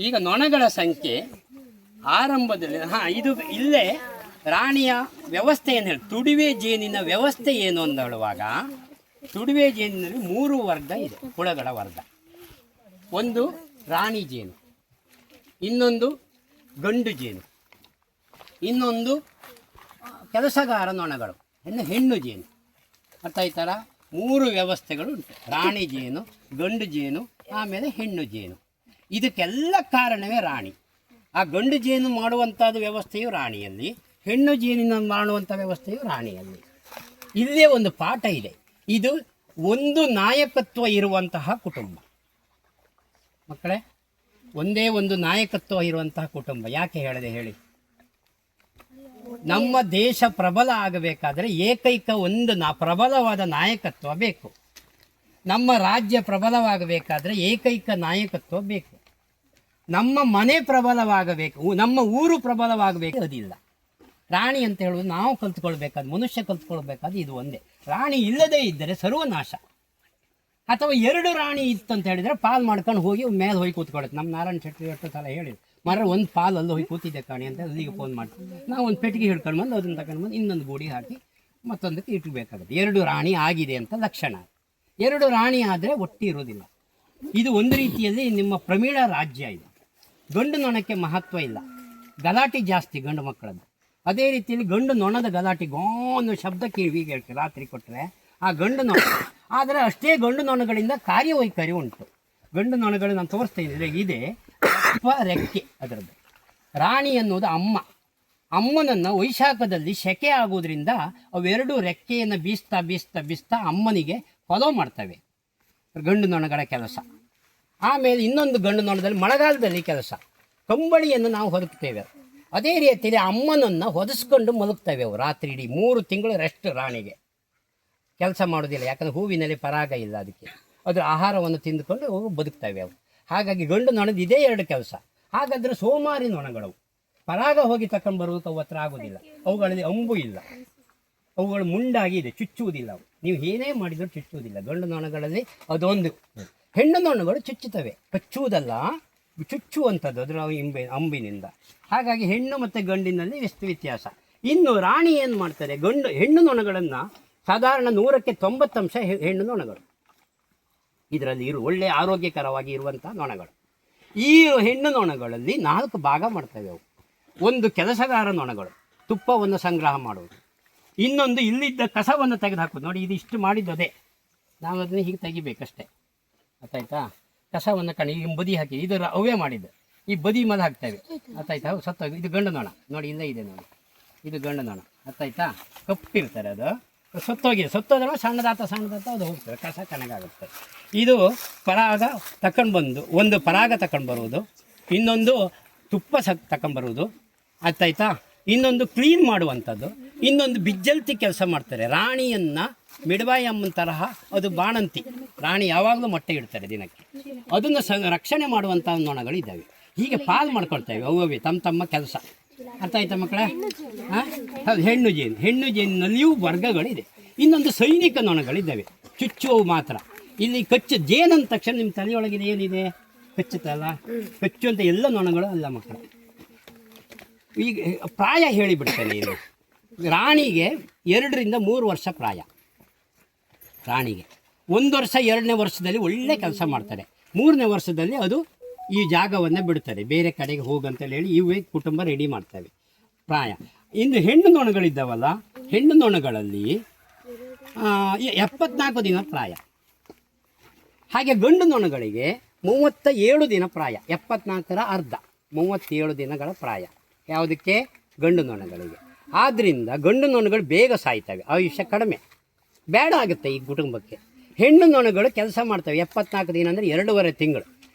ಈಗ ನೊಣಗಳ ಸಂಖ್ಯೆ ಆರಂಭದಲ್ಲಿ ಇದು ಇಲ್ಲೇ ರಾಣಿಯ ವ್ಯವಸ್ಥೆ ಏನು ಹೇಳಿ, ತುಡಿವೆ ಜೇನಿನ ವ್ಯವಸ್ಥೆ ಏನು ಅಂತ ಹೇಳುವಾಗ, ತುಡಿವೆ ಜೇನಿನಲ್ಲಿ 3 ವರ್ಗ ಇದೆ, ಹುಳಗಳ ವರ್ಗ. ಒಂದು ರಾಣಿ ಜೇನು, ಇನ್ನೊಂದು ಗಂಡು ಜೇನು, ಇನ್ನೊಂದು ಕೆಲಸಗಾರ ನೊಣಗಳು, ಹೆಣ್ಣು ಜೇನು. ಅರ್ಥ ಆಯ್ತಲ್ಲ? 3 ವ್ಯವಸ್ಥೆಗಳು ಉಂಟು. ರಾಣಿ ಜೇನು, ಗಂಡು ಜೇನು, ಆಮೇಲೆ ಹೆಣ್ಣು ಜೇನು. ಇದಕ್ಕೆಲ್ಲ ಕಾರಣವೇ ರಾಣಿ. ಆ ಗಂಡು ಜೇನು ಮಾಡುವಂಥದ್ದು ವ್ಯವಸ್ಥೆಯು ರಾಣಿಯಲ್ಲಿ, ಹೆಣ್ಣು ಜೇನಿನ ಮಾಡುವಂಥ ವ್ಯವಸ್ಥೆಯು ರಾಣಿಯಲ್ಲಿ. ಇಲ್ಲೇ ಒಂದು ಪಾಠ ಇದೆ. ಇದು ಒಂದು ನಾಯಕತ್ವ ಇರುವಂತಹ ಕುಟುಂಬ ಮಕ್ಕಳೇ, ಒಂದೇ ಒಂದು ನಾಯಕತ್ವ ಇರುವಂತಹ ಕುಟುಂಬ. ಯಾಕೆ ಹೇಳಿದೆ ಹೇಳಿ? ನಮ್ಮ ದೇಶ ಪ್ರಬಲ ಆಗಬೇಕಾದರೆ ಏಕೈಕ ಒಂದು ಪ್ರಬಲವಾದ ನಾಯಕತ್ವ ಬೇಕು. ನಮ್ಮ ರಾಜ್ಯ ಪ್ರಬಲವಾಗಬೇಕಾದ್ರೆ ಏಕೈಕ ನಾಯಕತ್ವ ಬೇಕು. ನಮ್ಮ ಮನೆ ಪ್ರಬಲವಾಗಬೇಕು, ನಮ್ಮ ಊರು ಪ್ರಬಲವಾಗಬೇಕು, ಅದಿಲ್ಲ. ರಾಣಿ ಅಂತ ಹೇಳುವುದು ನಾವು ಕಲ್ತ್ಕೊಳ್ಬೇಕಾದ, ಮನುಷ್ಯ ಕಲ್ತ್ಕೊಳ್ಬೇಕಾದ ಇದು ಒಂದೇ. ರಾಣಿ ಇಲ್ಲದೇ ಇದ್ದರೆ ಸರ್ವನಾಶ. ಅಥವಾ 2 ರಾಣಿ ಇತ್ತಂತ ಹೇಳಿದರೆ ಪಾಲ್ ಮಾಡ್ಕೊಂಡು ಹೋಗಿ ಮೇಲೆ ಹೋಗಿ ಕೂತ್ಕೊಳ್ಳುತ್ತೆ. ನಮ್ಮ ನಾರಾಯಣ ಶೆಟ್ಟಿ ಎಷ್ಟು ಸಲ ಹೇಳಿದ್ರು, ಒಂದು ಪಾಲ್ ಅಲ್ಲಿ ಹೋಗಿ ಕೂತಿದ್ದೆ ಕಾಣಿ ಅಂತ ಅಲ್ಲಿಗೆ ಫೋನ್ ಮಾಡ್ತೀವಿ. ನಾವು ಒಂದು ಪೆಟ್ಟಿಗೆ ಹಿಡ್ಕೊಂಡು ಬಂದು ಅದನ್ನು ತಗೊಂಡು ಬಂದು ಇನ್ನೊಂದು ಗೂಡಿ ಹಾಕಿ ಮತ್ತೊಂದಕ್ಕೆ ಇಟ್ಟಬೇಕಾಗುತ್ತೆ. 2 ರಾಣಿ ಆಗಿದೆ ಅಂತ ಲಕ್ಷಣ. 2 ರಾಣಿ ಆದರೆ ಒಟ್ಟಿ ಇರೋದಿಲ್ಲ. ಇದು ಒಂದು ರೀತಿಯಲ್ಲಿ ನಿಮ್ಮ ಪ್ರಮೀಳ ರಾಜ್ಯ. ಇದು ಗಂಡು ನೊಣಕ್ಕೆ ಮಹತ್ವ ಇಲ್ಲ, ಗಲಾಟೆ ಜಾಸ್ತಿ ಗಂಡು ಮಕ್ಕಳದ್ದು. ಅದೇ ರೀತಿಯಲ್ಲಿ ಗಂಡು ನೊಣದ ಗಲಾಟೆ ಗೋನು ಶಬ್ದ ಕಿವಿಗೆ ಹೇಳ್ತೀವಿ ರಾತ್ರಿ ಕೊಟ್ಟರೆ ಆ ಗಂಡು ನೊಣ. ಆದರೆ ಅಷ್ಟೇ ಗಂಡು ನೊಣಗಳಿಂದ ಕಾರ್ಯವೈಖರಿ ಉಂಟು. ಗಂಡು ನೊಣಗಳು ನಾನು ತೋರಿಸ್ತಾ ಇದ್ದರೆ ಇದೆ ರೆಕ್ಕೆ ಅದರದ್ದು. ರಾಣಿ ಅನ್ನೋದು ಅಮ್ಮನನ್ನು ವೈಶಾಖದಲ್ಲಿ ಸೆಕೆ ಆಗೋದ್ರಿಂದ ಅವೆರಡು ರೆಕ್ಕೆಯನ್ನು ಬೀಸ್ತಾ ಬೀಸ್ತಾ ಬೀಸ್ತಾ ಅಮ್ಮನಿಗೆ ಫಾಲೋ ಮಾಡ್ತವೆ, ಗಂಡು ನೊಣಗಳ ಕೆಲಸ. ಆಮೇಲೆ ಇನ್ನೊಂದು ಗಂಡು ನೊಣದಲ್ಲಿ ಮಳೆಗಾಲದಲ್ಲಿ ಕೆಲಸ, ಕಂಬಳಿಯನ್ನು ನಾವು ಹೊದಕ್ತೇವೆ. ಅದೇ ರೀತಿಯಲ್ಲಿ ಅಮ್ಮನನ್ನು ಹೊದಿಸ್ಕೊಂಡು ಮಲಗ್ತವೆ ಅವು ರಾತ್ರಿ ಇಡೀ. 3 ತಿಂಗಳು ರೆಸ್ಟ್ ರಾಣಿಗೆ, ಕೆಲಸ ಮಾಡೋದಿಲ್ಲ. ಯಾಕಂದರೆ ಹೂವಿನಲ್ಲಿ ಪರಾಗ ಇಲ್ಲ, ಅದಕ್ಕೆ ಅದರ ಆಹಾರವನ್ನು ತಿಂದುಕೊಂಡು ಅವು ಬದುಕ್ತವೆ ಅವು. ಹಾಗಾಗಿ ಗಂಡು ನೊಣದ ಇದೇ 2 ಕೆಲಸ. ಹಾಗಾದರೆ ಸೋಮಾರಿ ನೊಣಗಳು ಪರಾಗ ಹೋಗಿ ತಕೊಂಡು ಬರೋದಕ್ಕೆ ಅವು ಹತ್ರ ಆಗೋದಿಲ್ಲ. ಅವುಗಳಲ್ಲಿ ಅಂಬು ಇಲ್ಲ, ಅವುಗಳು ಮುಂಡಾಗಿ ಇದೆ, ಚುಚ್ಚುವುದಿಲ್ಲ. ಅವು ನೀವು ಏನೇ ಮಾಡಿದರೂ ಚುಚ್ಚುವುದಿಲ್ಲ. ಗಂಡು ನೊಣಗಳಲ್ಲಿ ಅದೊಂದು. ಹೆಣ್ಣು ನೊಣಗಳು ಚುಚ್ಚುತ್ತವೆ, ಕಚ್ಚುವುದಲ್ಲ, ಚುಚ್ಚುವಂಥದ್ದು ಅದರ ಅಂಬಿನಿಂದ. ಹಾಗಾಗಿ ಹೆಣ್ಣು ಮತ್ತು ಗಂಡಿನಲ್ಲಿ ಎಷ್ಟು ವ್ಯತ್ಯಾಸ. ಇನ್ನು ರಾಣಿ ಏನು ಮಾಡ್ತಾರೆ, ಹೆಣ್ಣು ನೊಣಗಳನ್ನು ಸಾಧಾರಣ 100ಕ್ಕೆ 90 ಅಂಶ ಹೆಣ್ಣು ನೊಣಗಳು ಇದರಲ್ಲಿ ಒಳ್ಳೆಯ ಆರೋಗ್ಯಕರವಾಗಿ ಇರುವಂಥ ನೊಣಗಳು. ಈ ಹೆಣ್ಣು ನೊಣಗಳಲ್ಲಿ 4 ಭಾಗ ಮಾಡ್ತವೆ ಅವು. ಒಂದು ಕೆಲಸಗಾರ ನೊಣಗಳು, ತುಪ್ಪವನ್ನು ಸಂಗ್ರಹ ಮಾಡುವುದು. ಇನ್ನೊಂದು ಇಲ್ಲಿದ್ದ ಕಸವನ್ನು ತೆಗೆದುಹಾಕೋದು. ನೋಡಿ ಇದು ಇಷ್ಟು ಮಾಡಿದ್ದದೇ, ನಾವು ಅದನ್ನು ಹೀಗೆ ತೆಗಿಬೇಕಷ್ಟೇ, ಗೊತ್ತಾಯ್ತಾ? ಕಸವನ್ನು ಈಗ ಬದಿ ಹಾಕಿ ಇದು ಅವೇ ಮಾಡಿದ್ದು, ಈ ಬದಿ ಮೇಲೆ ಹಾಕ್ತೇವೆ, ಗೊತ್ತಾಯ್ತಾ? ಸತ್ತೋಗಿ ಇದು ಗಂಡು ನೊಣ ನೋಡಿ, ಇಲ್ಲೇ ಇದೆ ನೋಡಿ, ಇದು ಗಂಡು ನೊಣ, ಗೊತ್ತಾಯ್ತಾ? ಕಪ್ಪಿರ್ತಾರೆ, ಅದು ಸತ್ತೋದ್ರೆ ಸಣ್ಣದಾತ ಅದು ಹೋಗ್ತದೆ, ಕಸ ಕಣಗಾಗುತ್ತೆ. ಇದು ಪರಾಗ ತಗೊಂಡು ಬಂದು, ಒಂದು ಪರಾಗ ತಗೊಂಡು ಬರುವುದು, ಇನ್ನೊಂದು ತುಪ್ಪ ತಗೊಂಡ್ಬರುವುದು, ಆಯ್ತಾಯ್ತಾ? ಇನ್ನೊಂದು ಕ್ಲೀನ್ ಮಾಡುವಂಥದ್ದು, ಇನ್ನೊಂದು ಬಿಜ್ಜಲ್ತಿ ಕೆಲಸ ಮಾಡ್ತಾರೆ. ರಾಣಿಯನ್ನು ಮಿಡವಾಯಿ ಅಮ್ಮನ ತರಹ ಅದು ಬಾಣಂತಿ ರಾಣಿ, ಯಾವಾಗಲೂ ಮೊಟ್ಟೆ ಇಡ್ತಾರೆ ದಿನಕ್ಕೆ, ಅದನ್ನು ರಕ್ಷಣೆ ಮಾಡುವಂಥ ನೊಣಗಳು ಇದ್ದಾವೆ. ಹೀಗೆ ಪಾಲ್ ಮಾಡ್ಕೊಳ್ತೇವೆ ಅವೇ ತಮ್ಮ ಕೆಲಸ. ಅರ್ಥ ಆಯ್ತಾ ಮಕ್ಕಳೇ? ಹೌದು, ಹೆಣ್ಣು ಜೇನಿನಲ್ಲಿಯೂ ವರ್ಗಗಳಿದೆ. ಇನ್ನೊಂದು ಸೈನಿಕ ನೊಣಗಳಿದ್ದಾವೆ, ಚುಚ್ಚುವವು ಮಾತ್ರ. ಇಲ್ಲಿ ಜೇನು ಅಂದ ತಕ್ಷಣ ನಿಮ್ಮ ತಲೆಯೊಳಗಿದೆ ಏನಿದೆ, ಕಚ್ಚುತ್ತಲ್ಲ, ಕಚ್ಚುವಂಥ ಎಲ್ಲ ನೊಣಗಳು ಅಲ್ಲ ಮಕ್ಕಳು. ಈಗ ಪ್ರಾಯ ಹೇಳಿಬಿಡ್ತೇನೆ. ಇದು ರಾಣಿಗೆ 2 ರಿಂದ 3 ವರ್ಷ ಪ್ರಾಯ. ರಾಣಿಗೆ 1 ವರ್ಷ 2ನೇ ವರ್ಷದಲ್ಲಿ ಒಳ್ಳೆ ಕೆಲಸ ಮಾಡ್ತಾರೆ, 3ನೇ ವರ್ಷದಲ್ಲಿ ಅದು ಈ ಜಾಗವನ್ನೇ ಬಿಡ್ತಾರೆ, ಬೇರೆ ಕಡೆಗೆ ಹೋಗಂತೇಳಿ ಹೇಳಿ ಇವೇ ಕುಟುಂಬ ರೆಡಿ ಮಾಡ್ತವೆ ಪ್ರಾಯ. ಇನ್ನು ಹೆಣ್ಣು ನೊಣಗಳಿದ್ದಾವಲ್ಲ, ಹೆಣ್ಣು ನೊಣಗಳಲ್ಲಿ 74 ದಿನ ಪ್ರಾಯ. ಹಾಗೆ ಗಂಡು ನೊಣಗಳಿಗೆ 37 ದಿನ ಪ್ರಾಯ, 74ರ ಅರ್ಧ, 37 ದಿನಗಳ ಪ್ರಾಯ. ಯಾವುದಕ್ಕೆ? ಗಂಡು ನೊಣಗಳಿಗೆ. ಆದ್ದರಿಂದ ಗಂಡು ನೊಣಗಳು ಬೇಗ ಸಾಯ್ತವೆ, ಆಯುಷ್ಯ ಕಡಿಮೆ, ಬೇಡ ಆಗುತ್ತೆ ಈ ಕುಟುಂಬಕ್ಕೆ. ಹೆಣ್ಣು ನೊಣಗಳು ಕೆಲಸ ಮಾಡ್ತವೆ 74 ದಿನ ಅಂದರೆ 2.5 ತಿಂಗಳು.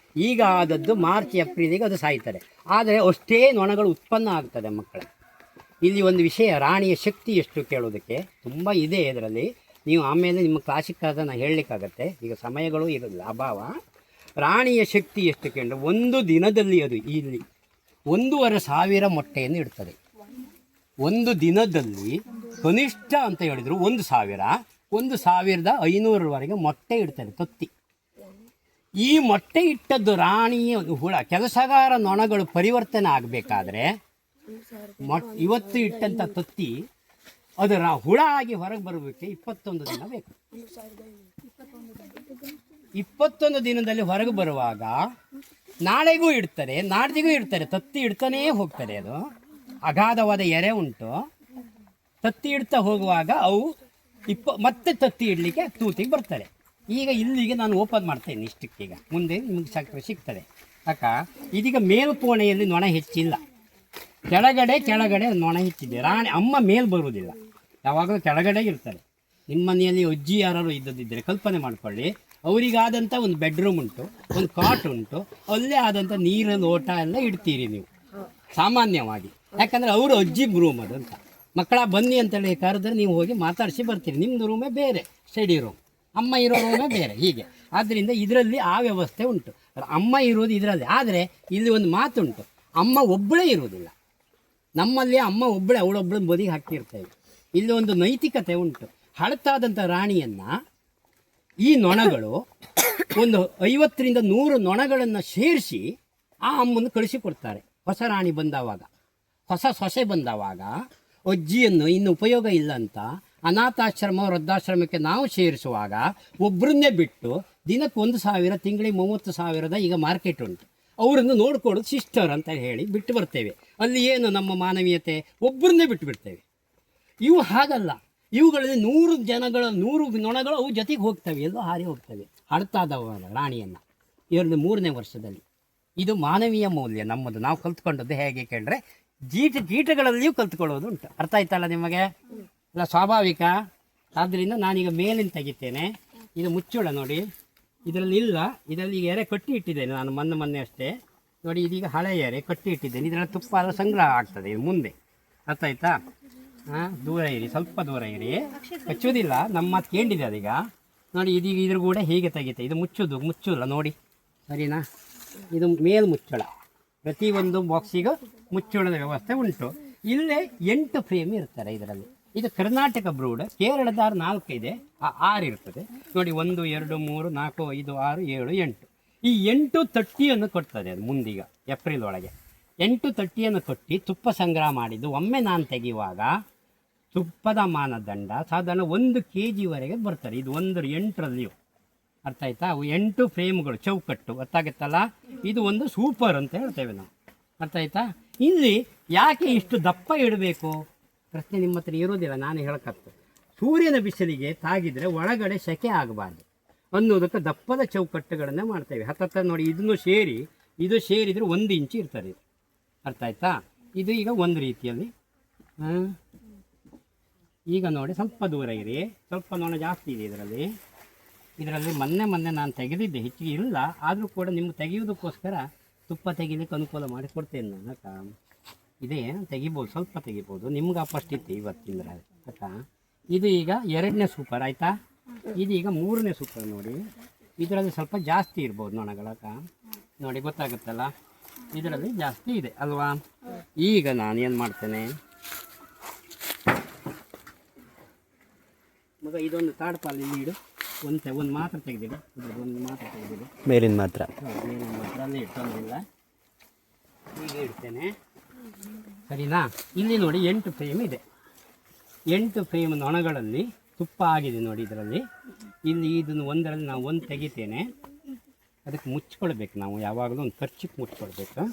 ಈಗ ಆದದ್ದು ಮಾರ್ಚ್ ಏಪ್ರಿಲಿಗೆ ಅದು ಸಾಯ್ತಾರೆ, ಆದರೆ ಅಷ್ಟೇ ನೊಣಗಳು ಉತ್ಪನ್ನ ಆಗ್ತದೆ ಮಕ್ಕಳೇ. ಇಲ್ಲಿ ಒಂದು ವಿಷಯ, ರಾಣಿಯ ಶಕ್ತಿ ಎಷ್ಟು ಕೇಳೋದಕ್ಕೆ ತುಂಬ ಇದೆ ಇದರಲ್ಲಿ. ನೀವು ಆಮೇಲೆ ನಿಮ್ಮ ಕ್ಲಾಸಿಕ್ಕಾದ ನಾನು ಹೇಳಲಿಕ್ಕಾಗತ್ತೆ, ಈಗ ಸಮಯಗಳು ಇರೋದಿಲ್ಲ, ಅಭಾವ. ರಾಣಿಯ ಶಕ್ತಿ ಎಷ್ಟು ಕೇಳಿದ್ರೆ, ಒಂದು ದಿನದಲ್ಲಿ ಅದು ಇಲ್ಲಿ 1,500 ಮೊಟ್ಟೆಯನ್ನು ಇಡ್ತದೆ. ಒಂದು ದಿನದಲ್ಲಿ ಕನಿಷ್ಠ ಅಂತ ಹೇಳಿದ್ರು 1,000, 1,500ವರೆಗೆ ಮೊಟ್ಟೆ ಇಡ್ತಾರೆ ತತ್ತಿ. ಈ ಮೊಟ್ಟೆ ಇಟ್ಟದ್ದು ರಾಣಿಯ ಹುಳ, ಕೆಲಸಗಾರ ನೊಣಗಳು ಪರಿವರ್ತನೆ ಆಗಬೇಕಾದ್ರೆ ಇವತ್ತು ಇಟ್ಟಂಥ ತತ್ತಿ ಅದರ ಹುಳ ಆಗಿ ಹೊರಗೆ ಬರಬೇಕು 21 ದಿನ ಬೇಕು. 21 ದಿನದಲ್ಲಿ ಹೊರಗೆ ಬರುವಾಗ ನಾಳೆಗೂ ಇಡ್ತಾರೆ, ನಾಡ್ದಿಗೂ ಇಡ್ತಾರೆ, ತತ್ತಿ ಇಡ್ತಾನೇ ಹೋಗ್ತಾರೆ. ಅದು ಅಗಾಧವಾದ ಎರೆ ಉಂಟು. ತತ್ತಿ ಇಡ್ತಾ ಹೋಗುವಾಗ ಅವು ಮತ್ತೆ ತತ್ತಿ ಇಡಲಿಕ್ಕೆ ತೂತಿಗೆ ಬರ್ತಾರೆ. ಈಗ ಇಲ್ಲಿಗೆ ನಾನು ಓಪನ್ ಮಾಡ್ತೇನೆ ಇಷ್ಟಕ್ಕೀಗ, ಮುಂದೆ ನಿಮಗೆ ಸಕ್ಕರೆ ಸಿಗ್ತದೆ. ಅಕ್ಕ ಇದೀಗ ಮೇಲ್ಕೋಣೆಯಲ್ಲಿ ನೊಣ ಹೆಚ್ಚಿಲ್ಲ, ಕೆಳಗಡೆ ನೊಣ ಹೆಚ್ಚಿದೆ. ರಾಣಿ ಅಮ್ಮ ಮೇಲ್ ಬರುವುದಿಲ್ಲ, ಯಾವಾಗಲೂ ಕೆಳಗಡೆ ಇರ್ತಾರೆ. ನಿಮ್ಮ ಮನೆಯಲ್ಲಿ ಅಜ್ಜಿ ಯಾರು ಇದ್ದದಿದ್ದರೆ ಕಲ್ಪನೆ ಮಾಡ್ಕೊಳ್ಳಿ, ಅವರಿಗಾದಂಥ ಒಂದು ಬೆಡ್ರೂಮ್ ಉಂಟು, ಒಂದು ಕಾಟ್ ಉಂಟು, ಅಲ್ಲೇ ಆದಂಥ ನೀರು ಲೋಟ ಎಲ್ಲ ಇಡ್ತೀರಿ ನೀವು ಸಾಮಾನ್ಯವಾಗಿ. ಯಾಕಂದರೆ ಅವರು ಅಜ್ಜಿ ರೂಮ್ ಅದು ಅಂತ. ಮಕ್ಕಳ ಬನ್ನಿ ಅಂತೇಳಿ ಕರೆದ್ರೆ ನೀವು ಹೋಗಿ ಮಾತಾಡಿಸಿ ಬರ್ತೀರಿ. ನಿಮ್ಮದು ರೂಮೇ ಬೇರೆ, ಸ್ಟಡಿ ರೂಮ್, ಅಮ್ಮ ಇರೋ ರೂಮೇ ಬೇರೆ, ಹೀಗೆ. ಆದ್ದರಿಂದ ಇದರಲ್ಲಿ ಆ ವ್ಯವಸ್ಥೆ ಉಂಟು. ಅಮ್ಮ ಇರೋದು ಇದರಲ್ಲಿ. ಆದರೆ ಇಲ್ಲಿ ಒಂದು ಮಾತುಂಟು, ಅಮ್ಮ ಒಬ್ಬಳೇ ಇರೋದಿಲ್ಲ. ನಮ್ಮಲ್ಲಿ ಅಮ್ಮ ಒಬ್ಬಳೇ, ಅವಳೊಬ್ಬಳನ್ನ ಬದಿಗೆ ಹಾಕಿರ್ತೇವೆ. ಇಲ್ಲಿ ಒಂದು ನೈತಿಕತೆ ಉಂಟು. ಹಳತಾದಂಥ ರಾಣಿಯನ್ನು ಈ ನೊಣಗಳು ಒಂದು 50 ರಿಂದ 100 ನೊಣಗಳನ್ನು ಸೇರಿಸಿ ಆ ಅಮ್ಮನ್ನು ಕಳಿಸಿಕೊಡ್ತಾರೆ. ಹೊಸ ರಾಣಿ ಬಂದವಾಗ, ಹೊಸ ಸೊಸೆ ಬಂದವಾಗ ಅಜ್ಜಿಯನ್ನು ಇನ್ನು ಉಪಯೋಗ ಇಲ್ಲ ಅಂತ ಅನಾಥಾಶ್ರಮ ವೃದ್ಧಾಶ್ರಮಕ್ಕೆ ನಾವು ಸೇರಿಸುವಾಗ ಒಬ್ಬರನ್ನೇ ಬಿಟ್ಟು ದಿನಕ್ಕೆ 1,000, ತಿಂಗಳಿಗೆ 30,000 ಈಗ ಮಾರ್ಕೆಟ್ ಉಂಟು. ಅವರನ್ನು ನೋಡ್ಕೊಳ್ಳೋದು ಸಿಸ್ಟರ್ ಅಂತ ಹೇಳಿ ಬಿಟ್ಟು ಬರ್ತೇವೆ. ಅಲ್ಲಿ ಏನು ನಮ್ಮ ಮಾನವೀಯತೆ, ಒಬ್ಬರನ್ನೇ ಬಿಟ್ಟು ಬಿಡ್ತೇವೆ. ಇವು ಹಾಗಲ್ಲ, ಇವುಗಳಲ್ಲಿ 100 ನೊಣಗಳು ಅವು ಜೊತೆಗೆ ಹೋಗ್ತವೆ, ಎಲ್ಲೋ ಹಾರಿ ಹೋಗ್ತವೆ ಹಳತಾದವ ರಾಣಿಯನ್ನು 2-3ನೇ ವರ್ಷದಲ್ಲಿ. ಇದು ಮಾನವೀಯ ಮೌಲ್ಯ ನಮ್ಮದು. ನಾವು ಕಲ್ತ್ಕೊಂಡದ್ದು ಹೇಗೆ ಕೇಳಿದ್ರೆ ಕೀಟಗಳಲ್ಲಿಯೂ ಕಲ್ತ್ಕೊಳ್ಳೋದು ಉಂಟು. ಅರ್ಥ ಆಯ್ತಲ್ಲ ನಿಮಗೆ? ಇಲ್ಲ ಸ್ವಾಭಾವಿಕ. ಆದ್ದರಿಂದ ನಾನೀಗ ಮೇಲಿನ ತೆಗಿತೇನೆ. ಇದು ಮುಚ್ಚುಳ ನೋಡಿ, ಇದರಲ್ಲಿ ಇಲ್ಲ, ಇದರಲ್ಲಿ ಈಗ ಎರೆ ಕಟ್ಟಿ ಇಟ್ಟಿದ್ದೇನೆ ನಾನು ಮೊನ್ನೆ ಅಷ್ಟೇ ನೋಡಿ. ಇದೀಗ ಹಳೆ ಎರೆ ಕಟ್ಟಿ ಇಟ್ಟಿದ್ದೇನೆ, ಇದರಲ್ಲಿ ತುಪ್ಪ ಎಲ್ಲ ಸಂಗ್ರಹ ಆಗ್ತದೆ ಇದು ಮುಂದೆ. ಅರ್ಥ ಆಯ್ತಾ? ದೂರ ಇರಿ, ಸ್ವಲ್ಪ ದೂರ ಇರಿ, ಕಚ್ಚೋದಿಲ್ಲ. ನಮ್ಮ ಮಾತು ಕೇಳಿದೆ ಅದೀಗ ನೋಡಿ. ಇದೀಗ ಇದ್ರ ಕೂಡ ಹೇಗೆ ತೆಗಿತೆ, ಇದು ಮುಚ್ಚಲ್ಲ ನೋಡಿ, ಸರಿನಾ? ಇದು ಮೇಲ್ ಮುಚ್ಚಳ, ಪ್ರತಿಯೊಂದು ಬಾಕ್ಸಿಗೂ ಮುಚ್ಚಳದ ವ್ಯವಸ್ಥೆ ಉಂಟು. ಇಲ್ಲೇ 8 ಫ್ರೇಮ್ ಇರ್ತಾರೆ ಇದರಲ್ಲಿ. ಇದು ಕರ್ನಾಟಕ ಬ್ರೂಡ್, ಕೇರಳದ 4 ಇದೆ, 6 ಇರ್ತದೆ ನೋಡಿ. 1, 2, 3, 4, 5, 6, 7, 8. ಈ 8 ತಟ್ಟಿಯನ್ನು ಕೊಡ್ತದೆ ಅದು ಮುಂದೀಗ ಏಪ್ರಿಲ್ ಒಳಗೆ. 8 ತಟ್ಟಿಯನ್ನು ಕಟ್ಟಿ ತುಪ್ಪ ಸಂಗ್ರಹ ಮಾಡಿದ್ದು ಒಮ್ಮೆ ನಾನು ತೆಗೆಯುವಾಗ ತುಪ್ಪದ ಮಾನದಂಡ ಸಾಧಾರಣ 1 kg ಬರ್ತಾರೆ. ಇದು 8ರಲ್ಲಿಯೂ ಅರ್ಥ ಆಯ್ತಾ? ಅವು 8 ಫ್ರೇಮ್ಗಳು ಚೌಕಟ್ಟು, ಗೊತ್ತಾಗುತ್ತಲ್ಲ? ಇದು ಒಂದು ಸೂಪರ್ ಅಂತ ಹೇಳ್ತೇವೆ ನಾವು, ಅರ್ಥ ಆಯ್ತಾ? ಇಲ್ಲಿ ಯಾಕೆ ಇಷ್ಟು ದಪ್ಪ ಇಡಬೇಕು ಪ್ರಶ್ನೆ ನಿಮ್ಮ ಹತ್ರ ಇರೋದಿಲ್ಲ, ನಾನು ಹೇಳಕತ್ತು. ಸೂರ್ಯನ ಬಿಸಿಲಿಗೆ ತಾಗಿದರೆ ಒಳಗಡೆ ಸೆಕೆ ಆಗಬಾರ್ದು ಅನ್ನೋದಕ್ಕೆ ದಪ್ಪದ ಚೌಕಟ್ಟುಗಳನ್ನು ಮಾಡ್ತೇವೆ. ಹತ್ತತ್ರ ನೋಡಿ, ಇದನ್ನು ಸೇರಿ ಇದು ಸೇರಿದರೆ 1 ಇಂಚು ಇರ್ತದೆ, ಅರ್ಥ ಆಯ್ತಾ? ಇದು ಈಗ ಒಂದು ರೀತಿಯಲ್ಲಿ. ಈಗ ನೋಡಿ ಸ್ವಲ್ಪ ದೂರ ಇರಿ, ಸ್ವಲ್ಪ ನೊಣ ಜಾಸ್ತಿ ಇದೆ ಇದರಲ್ಲಿ ಮೊನ್ನೆ ನಾನು ತೆಗೆದಿದ್ದೆ, ಹೆಚ್ಚಿಗೆ ಇಲ್ಲ, ಆದರೂ ಕೂಡ ನಿಮ್ಗೆ ತೆಗೆಯೋದಕ್ಕೋಸ್ಕರ ತುಪ್ಪ ತೆಗಿಲಿಕ್ಕೆ ಅನುಕೂಲ ಮಾಡಿ ಕೊಡ್ತೇನೆ ನಾನು ಅಕ್ಕ. ಇದೇ ತೆಗಿಬೋದು, ಸ್ವಲ್ಪ ತೆಗಿಬೋದು, ನಿಮ್ಗೆ ಫಸ್ಟ್ ಇತ್ತು ಇವತ್ತಿಂದ ಅಕ್ಕ. ಇದು ಈಗ 2ನೇ ಸೂಪರ್ ಆಯಿತಾ? ಇದು ಈಗ 3ನೇ ಸೂಪರ್. ನೋಡಿ ಇದರಲ್ಲಿ ಸ್ವಲ್ಪ ಜಾಸ್ತಿ ಇರ್ಬೋದು ನೊಣಗಳಕ್ಕ, ನೋಡಿ ಗೊತ್ತಾಗುತ್ತಲ್ಲ, ಇದರಲ್ಲಿ ಜಾಸ್ತಿ ಇದೆ ಅಲ್ವಾ? ಈಗ ನಾನು ಏನು ಮಾಡ್ತೇನೆ ಮಗ, ಇದೊಂದು ತಾಡ್ಪಾಲ್ ಇಲ್ಲಿ ಇಡು, ಒಂದು ಮಾತ್ರ ತೆಗೆದಿಡು, ಒಂದು ಮಾತ್ರ ತೆಗೆದಿಡು, ಮೇಲಿನ ಮಾತ್ರ ಮೇಲಿನ ಮಾತ್ರ ಅಲ್ಲಿ ಇಟ್ಟೊಂದಿಲ್ಲ, ಈಗ ಇಡ್ತೇನೆ ಸರಿನಾ? ಇಲ್ಲಿ ನೋಡಿ 8 ಫ್ರೇಮ್ ಇದೆ, 8 ಫ್ರೇಮ್ ನೊಣಗಳಲ್ಲಿ ತುಪ್ಪ ಆಗಿದೆ ನೋಡಿ ಇದರಲ್ಲಿ. ಇಲ್ಲಿ ಇದನ್ನು ಒಂದರಲ್ಲಿ ನಾವು ಒಂದು ತೆಗಿತೇನೆ, ಅದಕ್ಕೆ ಮುಚ್ಕೊಳ್ಬೇಕು ನಾವು, ಯಾವಾಗಲೂ ಒಂದು ಖರ್ಚಿಗೆ ಮುಚ್ಕೊಳ್ಬೇಕು.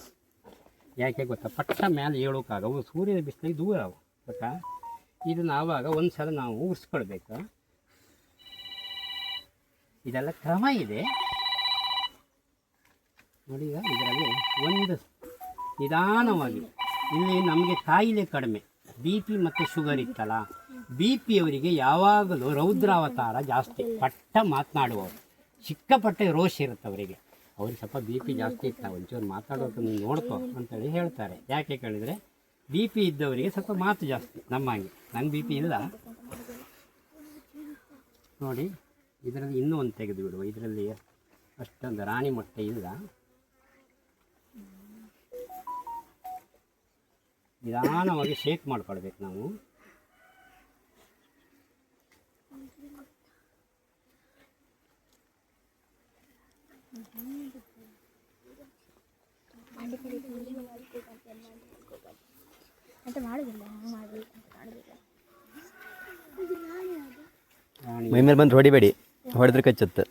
ಯಾಕೆ ಗೊತ್ತಾ? ಪಟ್ಟ ಮೇಲೆ ಹೇಳೋಕ್ಕಾಗವು, ಸೂರ್ಯನ ಬಿಸಿಲಿಗೆ ದೂರ ಅವು, ಗೊತ್ತಾ? ಇದನ್ನು ಆವಾಗ ಒಂದು ಸಲ ನಾವು ಉರಿಸ್ಕೊಳ್ಬೇಕು. ಇದೆಲ್ಲ ಕ್ರಮ ಇದೆ ನೋಡಿ. ಈಗ ಇದರಲ್ಲಿ ಒಂದು ನಿಧಾನವಾಗಿ, ಇಲ್ಲಿ ನಮಗೆ ಕಾಯಿಲೆ ಕಡಿಮೆ, BP ಮತ್ತು ಶುಗರ್ ಇತ್ತಲ್ಲ, BP ಅವರಿಗೆ ಯಾವಾಗಲೂ ರೌದ್ರಾವತಾರ ಜಾಸ್ತಿ, ಪಟ್ಟ ಮಾತನಾಡುವವರು, ಸಿಕ್ಕಾಪಟ್ಟೆ ರೋಷ ಇರುತ್ತೆ ಅವರಿಗೆ. ಅವ್ರಿಗೆ ಸ್ವಲ್ಪ BP ಜಾಸ್ತಿ ಇತ್ತು, ಒಂಚೂರು ಮಾತಾಡೋಕೆ ನೀವು ನೋಡ್ಕೋ ಅಂತೇಳಿ ಹೇಳ್ತಾರೆ. ಯಾಕೆ ಕೇಳಿದರೆ BP ಇದ್ದವರಿಗೆ ಸ್ವಲ್ಪ ಮಾತು ಜಾಸ್ತಿ, ನಮ್ಮ ಹಾಗೆ. ನಂಗೆ BP ಇಲ್ಲ ನೋಡಿ. ಇದರಲ್ಲಿ ಇನ್ನೂ ಒಂದು ತೆಗೆದು ಬಿಡುವ, ಇದರಲ್ಲಿ ಅಷ್ಟೊಂದು ರಾಣಿ ಮೊಟ್ಟೆ ಇಲ್ಲ. ನಿಧಾನವಾಗಿ ಶೇಕ್ ಮಾಡ್ಕೊಳ್ಬೇಕು ನಾವು. ಮೈ ಮೇಲೆ ಬಂದು ಹೊಡಿಬೇಡಿ, ಹೊಡೆದ್ರೆ ಕಚ್ಚುತ್ತೆ.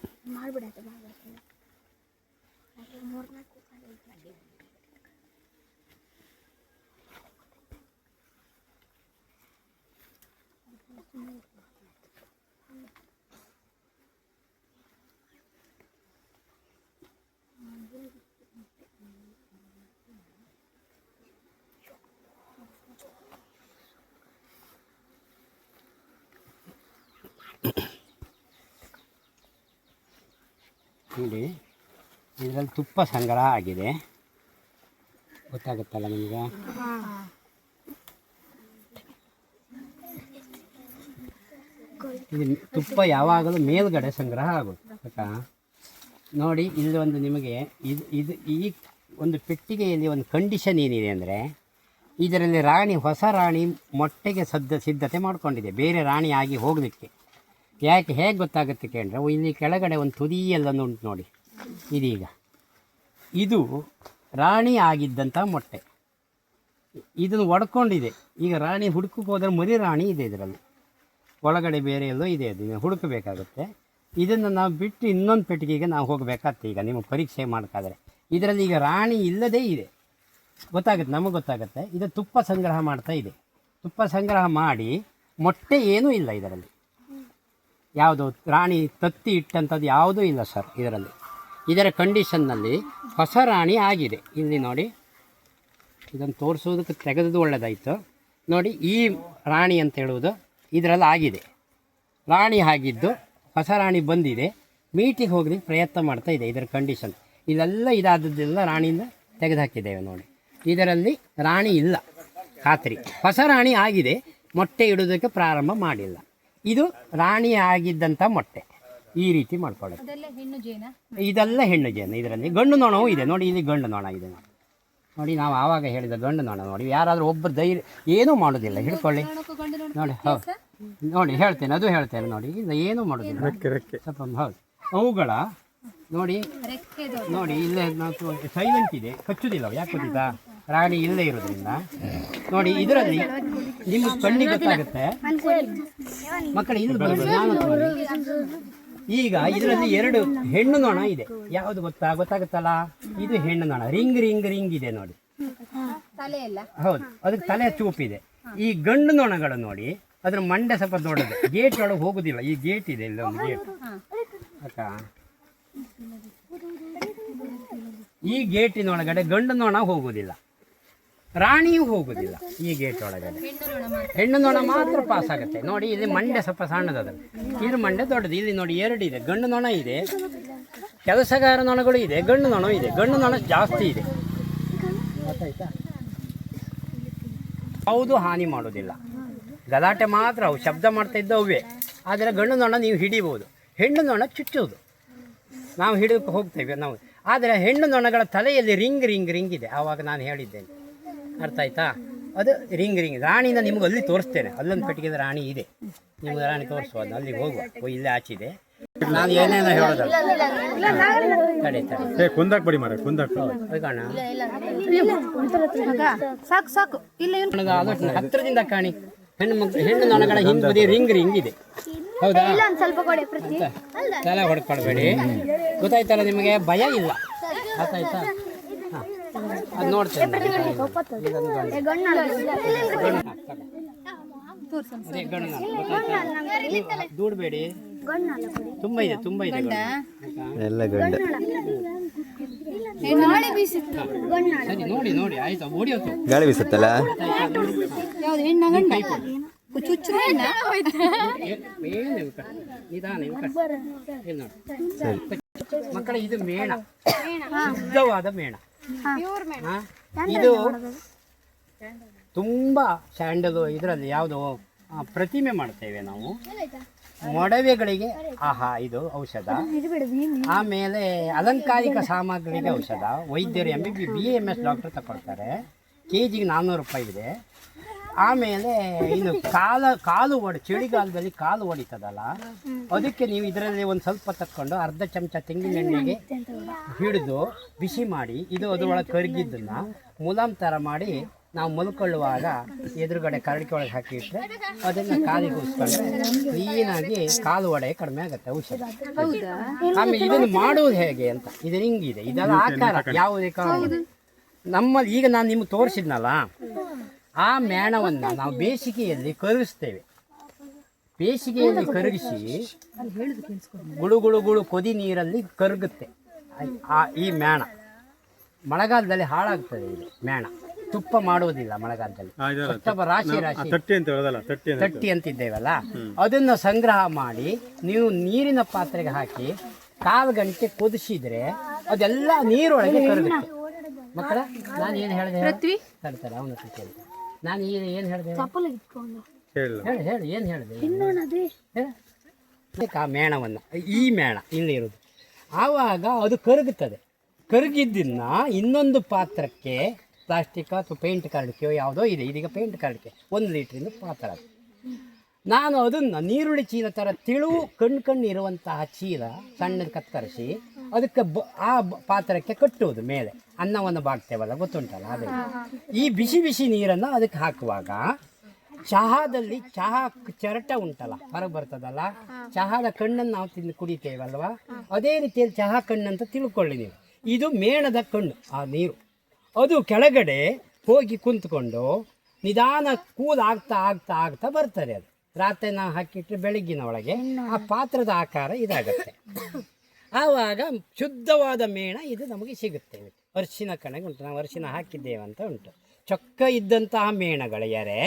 ನೋಡಿ ಇದರಲ್ಲಿ ತುಪ್ಪ ಸಂಗ್ರಹ ಆಗಿದೆ, ಗೊತ್ತಾಗುತ್ತಲ್ಲ ನಿಮಗೆ? ಇದು ತುಪ್ಪ ಯಾವಾಗಲೂ ಮೇಲ್ಗಡೆ ಸಂಗ್ರಹ ಆಗುತ್ತೆ, ಗೊತ್ತಾ? ನೋಡಿ ಇಲ್ಲಿ ಒಂದು ನಿಮಗೆ ಈ ಒಂದು ಪೆಟ್ಟಿಗೆಯಲ್ಲಿ ಒಂದು ಕಂಡೀಷನ್ ಏನಿದೆ ಅಂದರೆ, ಇದರಲ್ಲಿ ಹೊಸ ರಾಣಿ ಮೊಟ್ಟೆಗೆ ಸಿದ್ಧತೆ ಮಾಡ್ಕೊಂಡಿದೆ, ಬೇರೆ ರಾಣಿ ಆಗಿ ಹೋಗಲಿಕ್ಕೆ. ಯಾಕೆ ಹೇಗೆ ಗೊತ್ತಾಗುತ್ತೆ ಕೇಳಿದ್ರೆ, ಇಲ್ಲಿ ಕೆಳಗಡೆ ಒಂದು ತುದಿಯಲ್ಲೊಂದು ಉಂಟು ನೋಡಿ, ಇದೀಗ ಇದು ರಾಣಿ ಆಗಿದ್ದಂಥ ಮೊಟ್ಟೆ, ಇದನ್ನು ಒಡ್ಕೊಂಡಿದೆ. ಈಗ ರಾಣಿ ಹುಡುಕಕ್ಕೆ ಹೋದರೆ ಮರಿ ರಾಣಿ ಇದೆ ಇದರಲ್ಲಿ, ಒಳಗಡೆ ಬೇರೆ ಎಲ್ಲೋ ಇದೆ, ಅದು ಹುಡುಕಬೇಕಾಗುತ್ತೆ. ಇದನ್ನು ನಾವು ಬಿಟ್ಟು ಇನ್ನೊಂದು ಪೆಟ್ಟಿಗೆಗೆ ನಾವು ಹೋಗಬೇಕಾಗ್ತದೆ. ಈಗ ನಿಮ್ಮ ಪರೀಕ್ಷೆ ಮಾಡ್ಕಾದ್ರೆ ಇದರಲ್ಲಿ ಈಗ ರಾಣಿ ಇಲ್ಲದೇ ಇದೆ, ಗೊತ್ತಾಗುತ್ತೆ, ನಮಗೆ ಗೊತ್ತಾಗುತ್ತೆ. ಇದು ತುಪ್ಪ ಸಂಗ್ರಹ ಮಾಡ್ತಾ ಇದೆ, ತುಪ್ಪ ಸಂಗ್ರಹ ಮಾಡಿ ಮೊಟ್ಟೆ ಏನೂ ಇಲ್ಲ ಇದರಲ್ಲಿ, ಯಾವುದು ರಾಣಿ ತತ್ತಿ ಇಟ್ಟಂಥದ್ದು ಯಾವುದೂ ಇಲ್ಲ ಸರ್ ಇದರಲ್ಲಿ. ಇದರ ಕಂಡೀಷನ್ನಲ್ಲಿ ಹೊಸ ರಾಣಿ ಆಗಿದೆ. ಇಲ್ಲಿ ನೋಡಿ, ಇದನ್ನು ತೋರಿಸೋದಕ್ಕೆ ತೆಗೆದು ಒಳ್ಳೆಯದಾಯಿತು ನೋಡಿ. ಈ ರಾಣಿ ಅಂತ ಹೇಳುವುದು ಇದರಲ್ಲಿ ಆಗಿದೆ, ರಾಣಿ ಆಗಿದ್ದು ಹೊಸ ರಾಣಿ ಬಂದಿದೆ, ಮೀಟಿಗೆ ಹೋಗ್ಲಿಕ್ಕೆ ಪ್ರಯತ್ನ ಮಾಡ್ತಾ ಇದೆ. ಇದರ ಕಂಡೀಷನ್ ಇದೆಲ್ಲ ಇದಾದದ್ದೆಲ್ಲ ರಾಣಿಯಿಂದ ತೆಗೆದುಹಾಕಿದ್ದೇವೆ ನೋಡಿ. ಇದರಲ್ಲಿ ರಾಣಿ ಇಲ್ಲ ಖಾತ್ರಿ, ಹೊಸ ರಾಣಿ ಆಗಿದೆ, ಮೊಟ್ಟೆ ಇಡೋದಕ್ಕೆ ಪ್ರಾರಂಭ ಮಾಡಿಲ್ಲ. ಇದು ರಾಣಿ ಆಗಿದ್ದಂಥ ಮೊಟ್ಟೆ, ಈ ರೀತಿ ಮಾಡ್ಕೊಳ್ಳೋದು. ಇದೆಲ್ಲ ಹೆಣ್ಣು ಜೇನು. ಇದರಲ್ಲಿ ಗಂಡು ನೊಣವೂ ಇದೆ ನೋಡಿ, ಇಲ್ಲಿ ಗಂಡು ನೊಣ ಇದೆ ನೋಡಿ. ನಾವು ಆವಾಗ ಹೇಳಿದ ಗಂಡು ನೊಣ ನೋಡಿ. ಯಾರಾದರೂ ಒಬ್ಬರು ಧೈರ್ಯ ಏನೂ ಮಾಡೋದಿಲ್ಲ, ಹಿಡ್ಕೊಳ್ಳಿ ನೋಡಿ. ಹೌದು ನೋಡಿ, ಹೇಳ್ತೇನೆ, ಅದು ಹೇಳ್ತೇನೆ ನೋಡಿ. ಇಲ್ಲ ಏನೂ ಮಾಡೋದಿಲ್ಲ ಸ್ವಲ್ಪ. ಹೌದು, ಅವುಗಳ ನೋಡಿ ನೋಡಿ ಇಲ್ಲೇ ನಾವು ಸೈಲೆಂಟ್ ಇದೆ, ಕಚ್ಚುದಿಲ್ಲ. ಯಾಕೆ ಗೊತ್ತಿಲ್ಲ, ರಾಣಿ ಇಲ್ಲದೆ ಇರೋದ್ರಿಂದ ನೋಡಿ ಇದರಲ್ಲಿ ನಿಮ್ಮ ಕಣ್ಣಿಗೆ ಗೊತ್ತಾಗುತ್ತೆ ಮಕ್ಕಳು ಇಲ್ಲಿ ಬಂದು ನಾನು ನೋಡಿ. ಈಗ ಇದರಲ್ಲಿ 2 ಹೆಣ್ಣು ನೊಣ ಇದೆ. ಯಾವುದು ಗೊತ್ತಾಗುತ್ತಲ್ಲ, ಇದು ಹೆಣ್ಣು ನೊಣ. ರಿಂಗ್ ರಿಂಗ್ ರಿಂಗ್ ಇದೆ ನೋಡಿ. ಹೌದು, ಅದಕ್ಕೆ ತಲೆ ಚೂಪಿದೆ. ಈ ಗಂಡು ನೊಣಗಳು ನೋಡಿ, ಅದ್ರ ಮಂಡೆ ಸ್ವಲ್ಪ ದೊಡ್ಡದು. ಗೇಟ್ ಒಳಗೆ ಹೋಗುದಿಲ್ಲ. ಈ ಗೇಟ್ ಇದೆ, ಇಲ್ಲೊಂದು ಗೇಟ್ ಅಕ್ಕ. ಈ ಗೇಟಿನೊಳಗಡೆ ಗಂಡು ನೊಣ ಹೋಗುದಿಲ್ಲ, ರಾಣಿಯೂ ಹೋಗುದಿಲ್ಲ. ಈ ಗೇಟ್ ಒಳಗಡೆ ಹೆಣ್ಣು ನೊಣ ಮಾತ್ರ ಪಾಸ್ ಆಗುತ್ತೆ. ನೋಡಿ ಇಲ್ಲಿ ಮಂಡೆ ಸ್ವಲ್ಪ ಸಣ್ಣದದ, ಇದು ಮಂಡೆ ದೊಡ್ಡದು. ಇಲ್ಲಿ ನೋಡಿ 2 ಇದೆ. ಗಂಡು ನೊಣ ಇದೆ, ಕೆಲಸಗಾರ ನೊಣಗಳು ಇದೆ, ಗಂಡು ನೊಣ ಇದೆ. ಗಂಡು ನೊಣ ಜಾಸ್ತಿ ಇದೆ, ಗೊತ್ತಾಯ್ತಾ? ಯಾವುದು ಹಾನಿ ಮಾಡೋದಿಲ್ಲ, ಗಲಾಟೆ ಮಾತ್ರ. ಅವು ಶಬ್ದ ಮಾಡ್ತಾ ಇದ್ದವೇ. ಆದರೆ ಗಂಡು ನೊಣ ನೀವು ಹಿಡಿಬೋದು, ಹೆಣ್ಣು ನೊಣ ಚುಚ್ಚೋದು. ನಾವು ಹಿಡಿಯೋಕ್ಕೆ ಹೋಗ್ತೇವೆ ನಾವು. ಆದರೆ ಹೆಣ್ಣು ನೊಣಗಳ ತಲೆಯಲ್ಲಿ ರಿಂಗ್ ರಿಂಗ್ ರಿಂಗ್ ಇದೆ. ಆವಾಗ ನಾನು ಹೇಳಿದ್ದೇನೆ, ಅರ್ಥ ಆಯ್ತಾ? ಅದು ರಿಂಗ್ ರಿಂಗ್. ರಾಣಿನ ನಿಮ್ಗೆ ಅಲ್ಲಿ ತೋರಿಸ್ತೇನೆ. ಅಲ್ಲೊಂದು ಪೆಟ್ಟಿಗೆದ ರಾಣಿ ಇದೆ, ನಿಮ್ಗೆ ರಾಣಿ ತೋರಿಸ್ಬೋದು. ಅಲ್ಲಿಗೆ ಹೋಗುವ, ಇಲ್ಲೇ ಆಚಿದೆ. ನಾನು ಏನೇನೋ ಹೇಳೋದಲ್ಲ. ತಡೆ ತಡೆ ಕುಂದಾಕ್ಬೇಡಿ ಮಾರ, ಕುಂದಾಕ್ ಸಾಕು ಸಾಕು. ಆದಷ್ಟು ಹತ್ತಿರದಿಂದ ಕಾಣಿ. ಹೆಣ್ಣು ನೊಣಗಳ ಹಿಂಬದಿ ರಿಂಗ್ ರಿಂಗ್ ಇದೆ, ಹೌದಾ? ತಲೆ ಹೊಡ್ಕೊಳ್ಬೇಡಿ, ಗೊತ್ತಾಯ್ತಲ್ಲ? ನಿಮಗೆ ಭಯ ಇಲ್ಲ, ಗೊತ್ತಾಯ್ತಾ? ಅದು ನೋಡ್ತೇನೆ. ದೂಡಬೇಡಿ, ತುಂಬ ಇದೆ, ತುಂಬ ಇದೆ. ಎಲ್ಲ ಗಂಡು. ಸರಿ, ನೋಡಿ ನೋಡಿ, ಆಯ್ತಾ? ಓಡಿ ಹೋಯ್ತು. ಗಾಳಿ ಬೀಸುತ್ತಲ್ಲ. ಮಕ್ಕಳ ಇದು ಮೇಣ, ಶುದ್ಧವಾದ ಮೇಣ. ಇದು ತುಂಬಾ ಸ್ಯಾಂಡಲ್ ಇದರಲ್ಲಿ ಯಾವುದು ಪ್ರತಿಮೆ ಮಾಡ್ತೇವೆ ನಾವು ಮೊಡವೆಗಳಿಗೆ. ಇದು ಔಷಧ. ಆಮೇಲೆ ಅಲಂಕಾರಿಕ ಸಾಮಗ್ರಿಗೆ ಔಷಧ. ವೈದ್ಯರು BAMS ಡಾಕ್ಟರ್ ತಗೊಳ್ತಾರೆ. ಕೆಜಿಗೆ 400 ರೂಪಾಯಿ ಇದೆ. ಆಮೇಲೆ ಇನ್ನು ಕಾಲು ಚಳಿಗಾಲದಲ್ಲಿ ಕಾಲು ಹೊಡಿತದಲ್ಲ, ಅದಕ್ಕೆ ನೀವು ಇದರಲ್ಲಿ ಒಂದು ಸ್ವಲ್ಪ ತಕ್ಕೊಂಡು ಅರ್ಧ ಚಮಚ ತೆಂಗಿನೆಣ್ಣೆಗೆ ಹಿಡಿದು ಬಿಸಿ ಮಾಡಿ, ಇದು ಅದರೊಳಗೆ ಕರಗಿದ್ದನ್ನು ಮುಲಾಮ್ ಥರ ಮಾಡಿ ನಾವು ಮಲ್ಕೊಳ್ಳುವಾಗ ಎದುರುಗಡೆ ಕರಡಿಕೆ ಒಳಗೆ ಹಾಕಿಟ್ರೆ ಅದನ್ನು ಕಾಲಿಗೆ ಉಸ್ಕೊಂಡ್ರೆ ಕ್ಲೀನಾಗಿ ಕಾಲು ಒಡೆ ಕಡಿಮೆ ಆಗುತ್ತೆ ಔಷಧ. ಆಮೇಲೆ ಇದನ್ನು ಮಾಡುವುದು ಹೇಗೆ ಅಂತ, ಇದು ಹಿಂಗಿದೆ. ಇದೆಲ್ಲ ಆಕಾರ ಯಾವುದೇ ಕಾರಣ ನಮ್ಮಲ್ಲಿ ಈಗ ನಾನು ನಿಮ್ಗೆ ತೋರಿಸಿದ್ನಲ್ಲ, ಆ ಮೇಣವನ್ನು ನಾವು ಬೇಸಿಗೆಯಲ್ಲಿ ಕರಗಿಸ್ತೇವೆ. ಬೇಸಿಗೆಯಲ್ಲಿ ಕರಗಿಸಿ ಗುಳು ಗುಳು ಗುಳು ಕೊದಿ ನೀರಲ್ಲಿ ಕರಗುತ್ತೆ ಈ ಮೇಣ. ಮಳೆಗಾಲದಲ್ಲಿ ಹಾಳಾಗ್ತದೆ ಇದು ಮೇಣ. ತುಪ್ಪ ಮಾಡುವುದಿಲ್ಲ ಮಳೆಗಾಲದಲ್ಲಿ. ರಾಶಿ ರಾಶಿ ತಟ್ಟಿ ಅಂತಿದ್ದೇವಲ್ಲ, ಅದನ್ನು ಸಂಗ್ರಹ ಮಾಡಿ ನೀವು ನೀರಿನ ಪಾತ್ರೆಗೆ ಹಾಕಿ 1/4 ಗಂಟೆ ಕುದಿಸಿದ್ರೆ ಅದೆಲ್ಲ ನೀರೊಳಗೆ ಕರಗುತ್ತೆ. ಮಕ್ಕಳ ನಾನು ಏನು ಹೇಳಿದೆ ತಡ್ತಾರೆ ಅವನ ಕೇಳ್ತಾರೆ. ನಾನು ಏನು ಹೇಳಿದೆ ಹೇಳಿ ಏನು ಹೇಳಿದೆ? ಆ ಮೇಣವನ್ನು, ಈ ಮೇಣ ಇಲ್ಲಿ ಇರೋದು, ಆವಾಗ ಅದು ಕರಗುತ್ತದೆ. ಕರಗಿದ್ದನ್ನ ಇನ್ನೊಂದು ಪಾತ್ರಕ್ಕೆ ಪ್ಲಾಸ್ಟಿಕ್ ಅಥವಾ ಪೇಂಟ್ ಕರಡಿಕೆಯೋ ಯಾವುದೋ ಇದೆ, ಇದೀಗ ಪೇಂಟ್ ಕರಡಿಕೆ 1 ಲೀಟ್ರಿಂದ ಪಾತ್ರ. ನಾನು ಅದನ್ನು ನೀರುಳ್ಳಿ ಚೀಲ ಥರ ತಿಳುವು ಕಣ್ಣು ಇರುವಂತಹ ಚೀಲ ಸಣ್ಣದು ಕತ್ತರಿಸಿ ಅದಕ್ಕೆ ಆ ಪಾತ್ರಕ್ಕೆ ಕಟ್ಟುವುದು. ಮೇಲೆ ಅನ್ನವನ್ನು ಬಾಗ್ತೇವಲ್ಲ, ಗೊತ್ತುಂಟಲ್ಲ ಅದೇ. ಈ ಬಿಸಿ ಬಿಸಿ ನೀರನ್ನು ಅದಕ್ಕೆ ಹಾಕುವಾಗ ಚಹಾದಲ್ಲಿ ಚಹಾ ಚರಟ ಉಂಟಲ್ಲ ಹೊರಗೆ ಬರ್ತದಲ್ಲ, ಚಹಾದ ಕಣ್ಣನ್ನು ನಾವು ಕುಡಿತೇವಲ್ವ, ಅದೇ ರೀತಿಯಲ್ಲಿ ಚಹಾ ಕಣ್ಣಂತ ತಿಳ್ಕೊಳ್ಳಿ ನೀವು. ಇದು ಮೇಣದ ಕಣ್ಣು. ಆ ನೀರು ಅದು ಕೆಳಗಡೆ ಹೋಗಿ ಕುಂತ್ಕೊಂಡು ನಿಧಾನ ಕೂಲ್ ಆಗ್ತಾ ಆಗ್ತಾ ಆಗ್ತಾ ಬರ್ತದೆ. ಅದು ರಾತ್ರಿ ನಾವು ಹಾಕಿಟ್ರೆ ಬೆಳಗ್ಗಿನ ಒಳಗೆ ಆ ಪಾತ್ರದ ಆಕಾರ ಇದಾಗತ್ತೆ. ಆವಾಗ ಶುದ್ಧವಾದ ಮೇಣ ಇದು ನಮಗೆ ಸಿಗುತ್ತೆ. ಅರಿಶಿನ ಕಣಗೆ ಉಂಟು, ನಾವು ಅರಿಶಿನ ಹಾಕಿದ್ದೇವಂತ ಉಂಟು. ಚೊಕ್ಕ ಇದ್ದಂತಹ ಮೇಣಗಳ ಎರೆ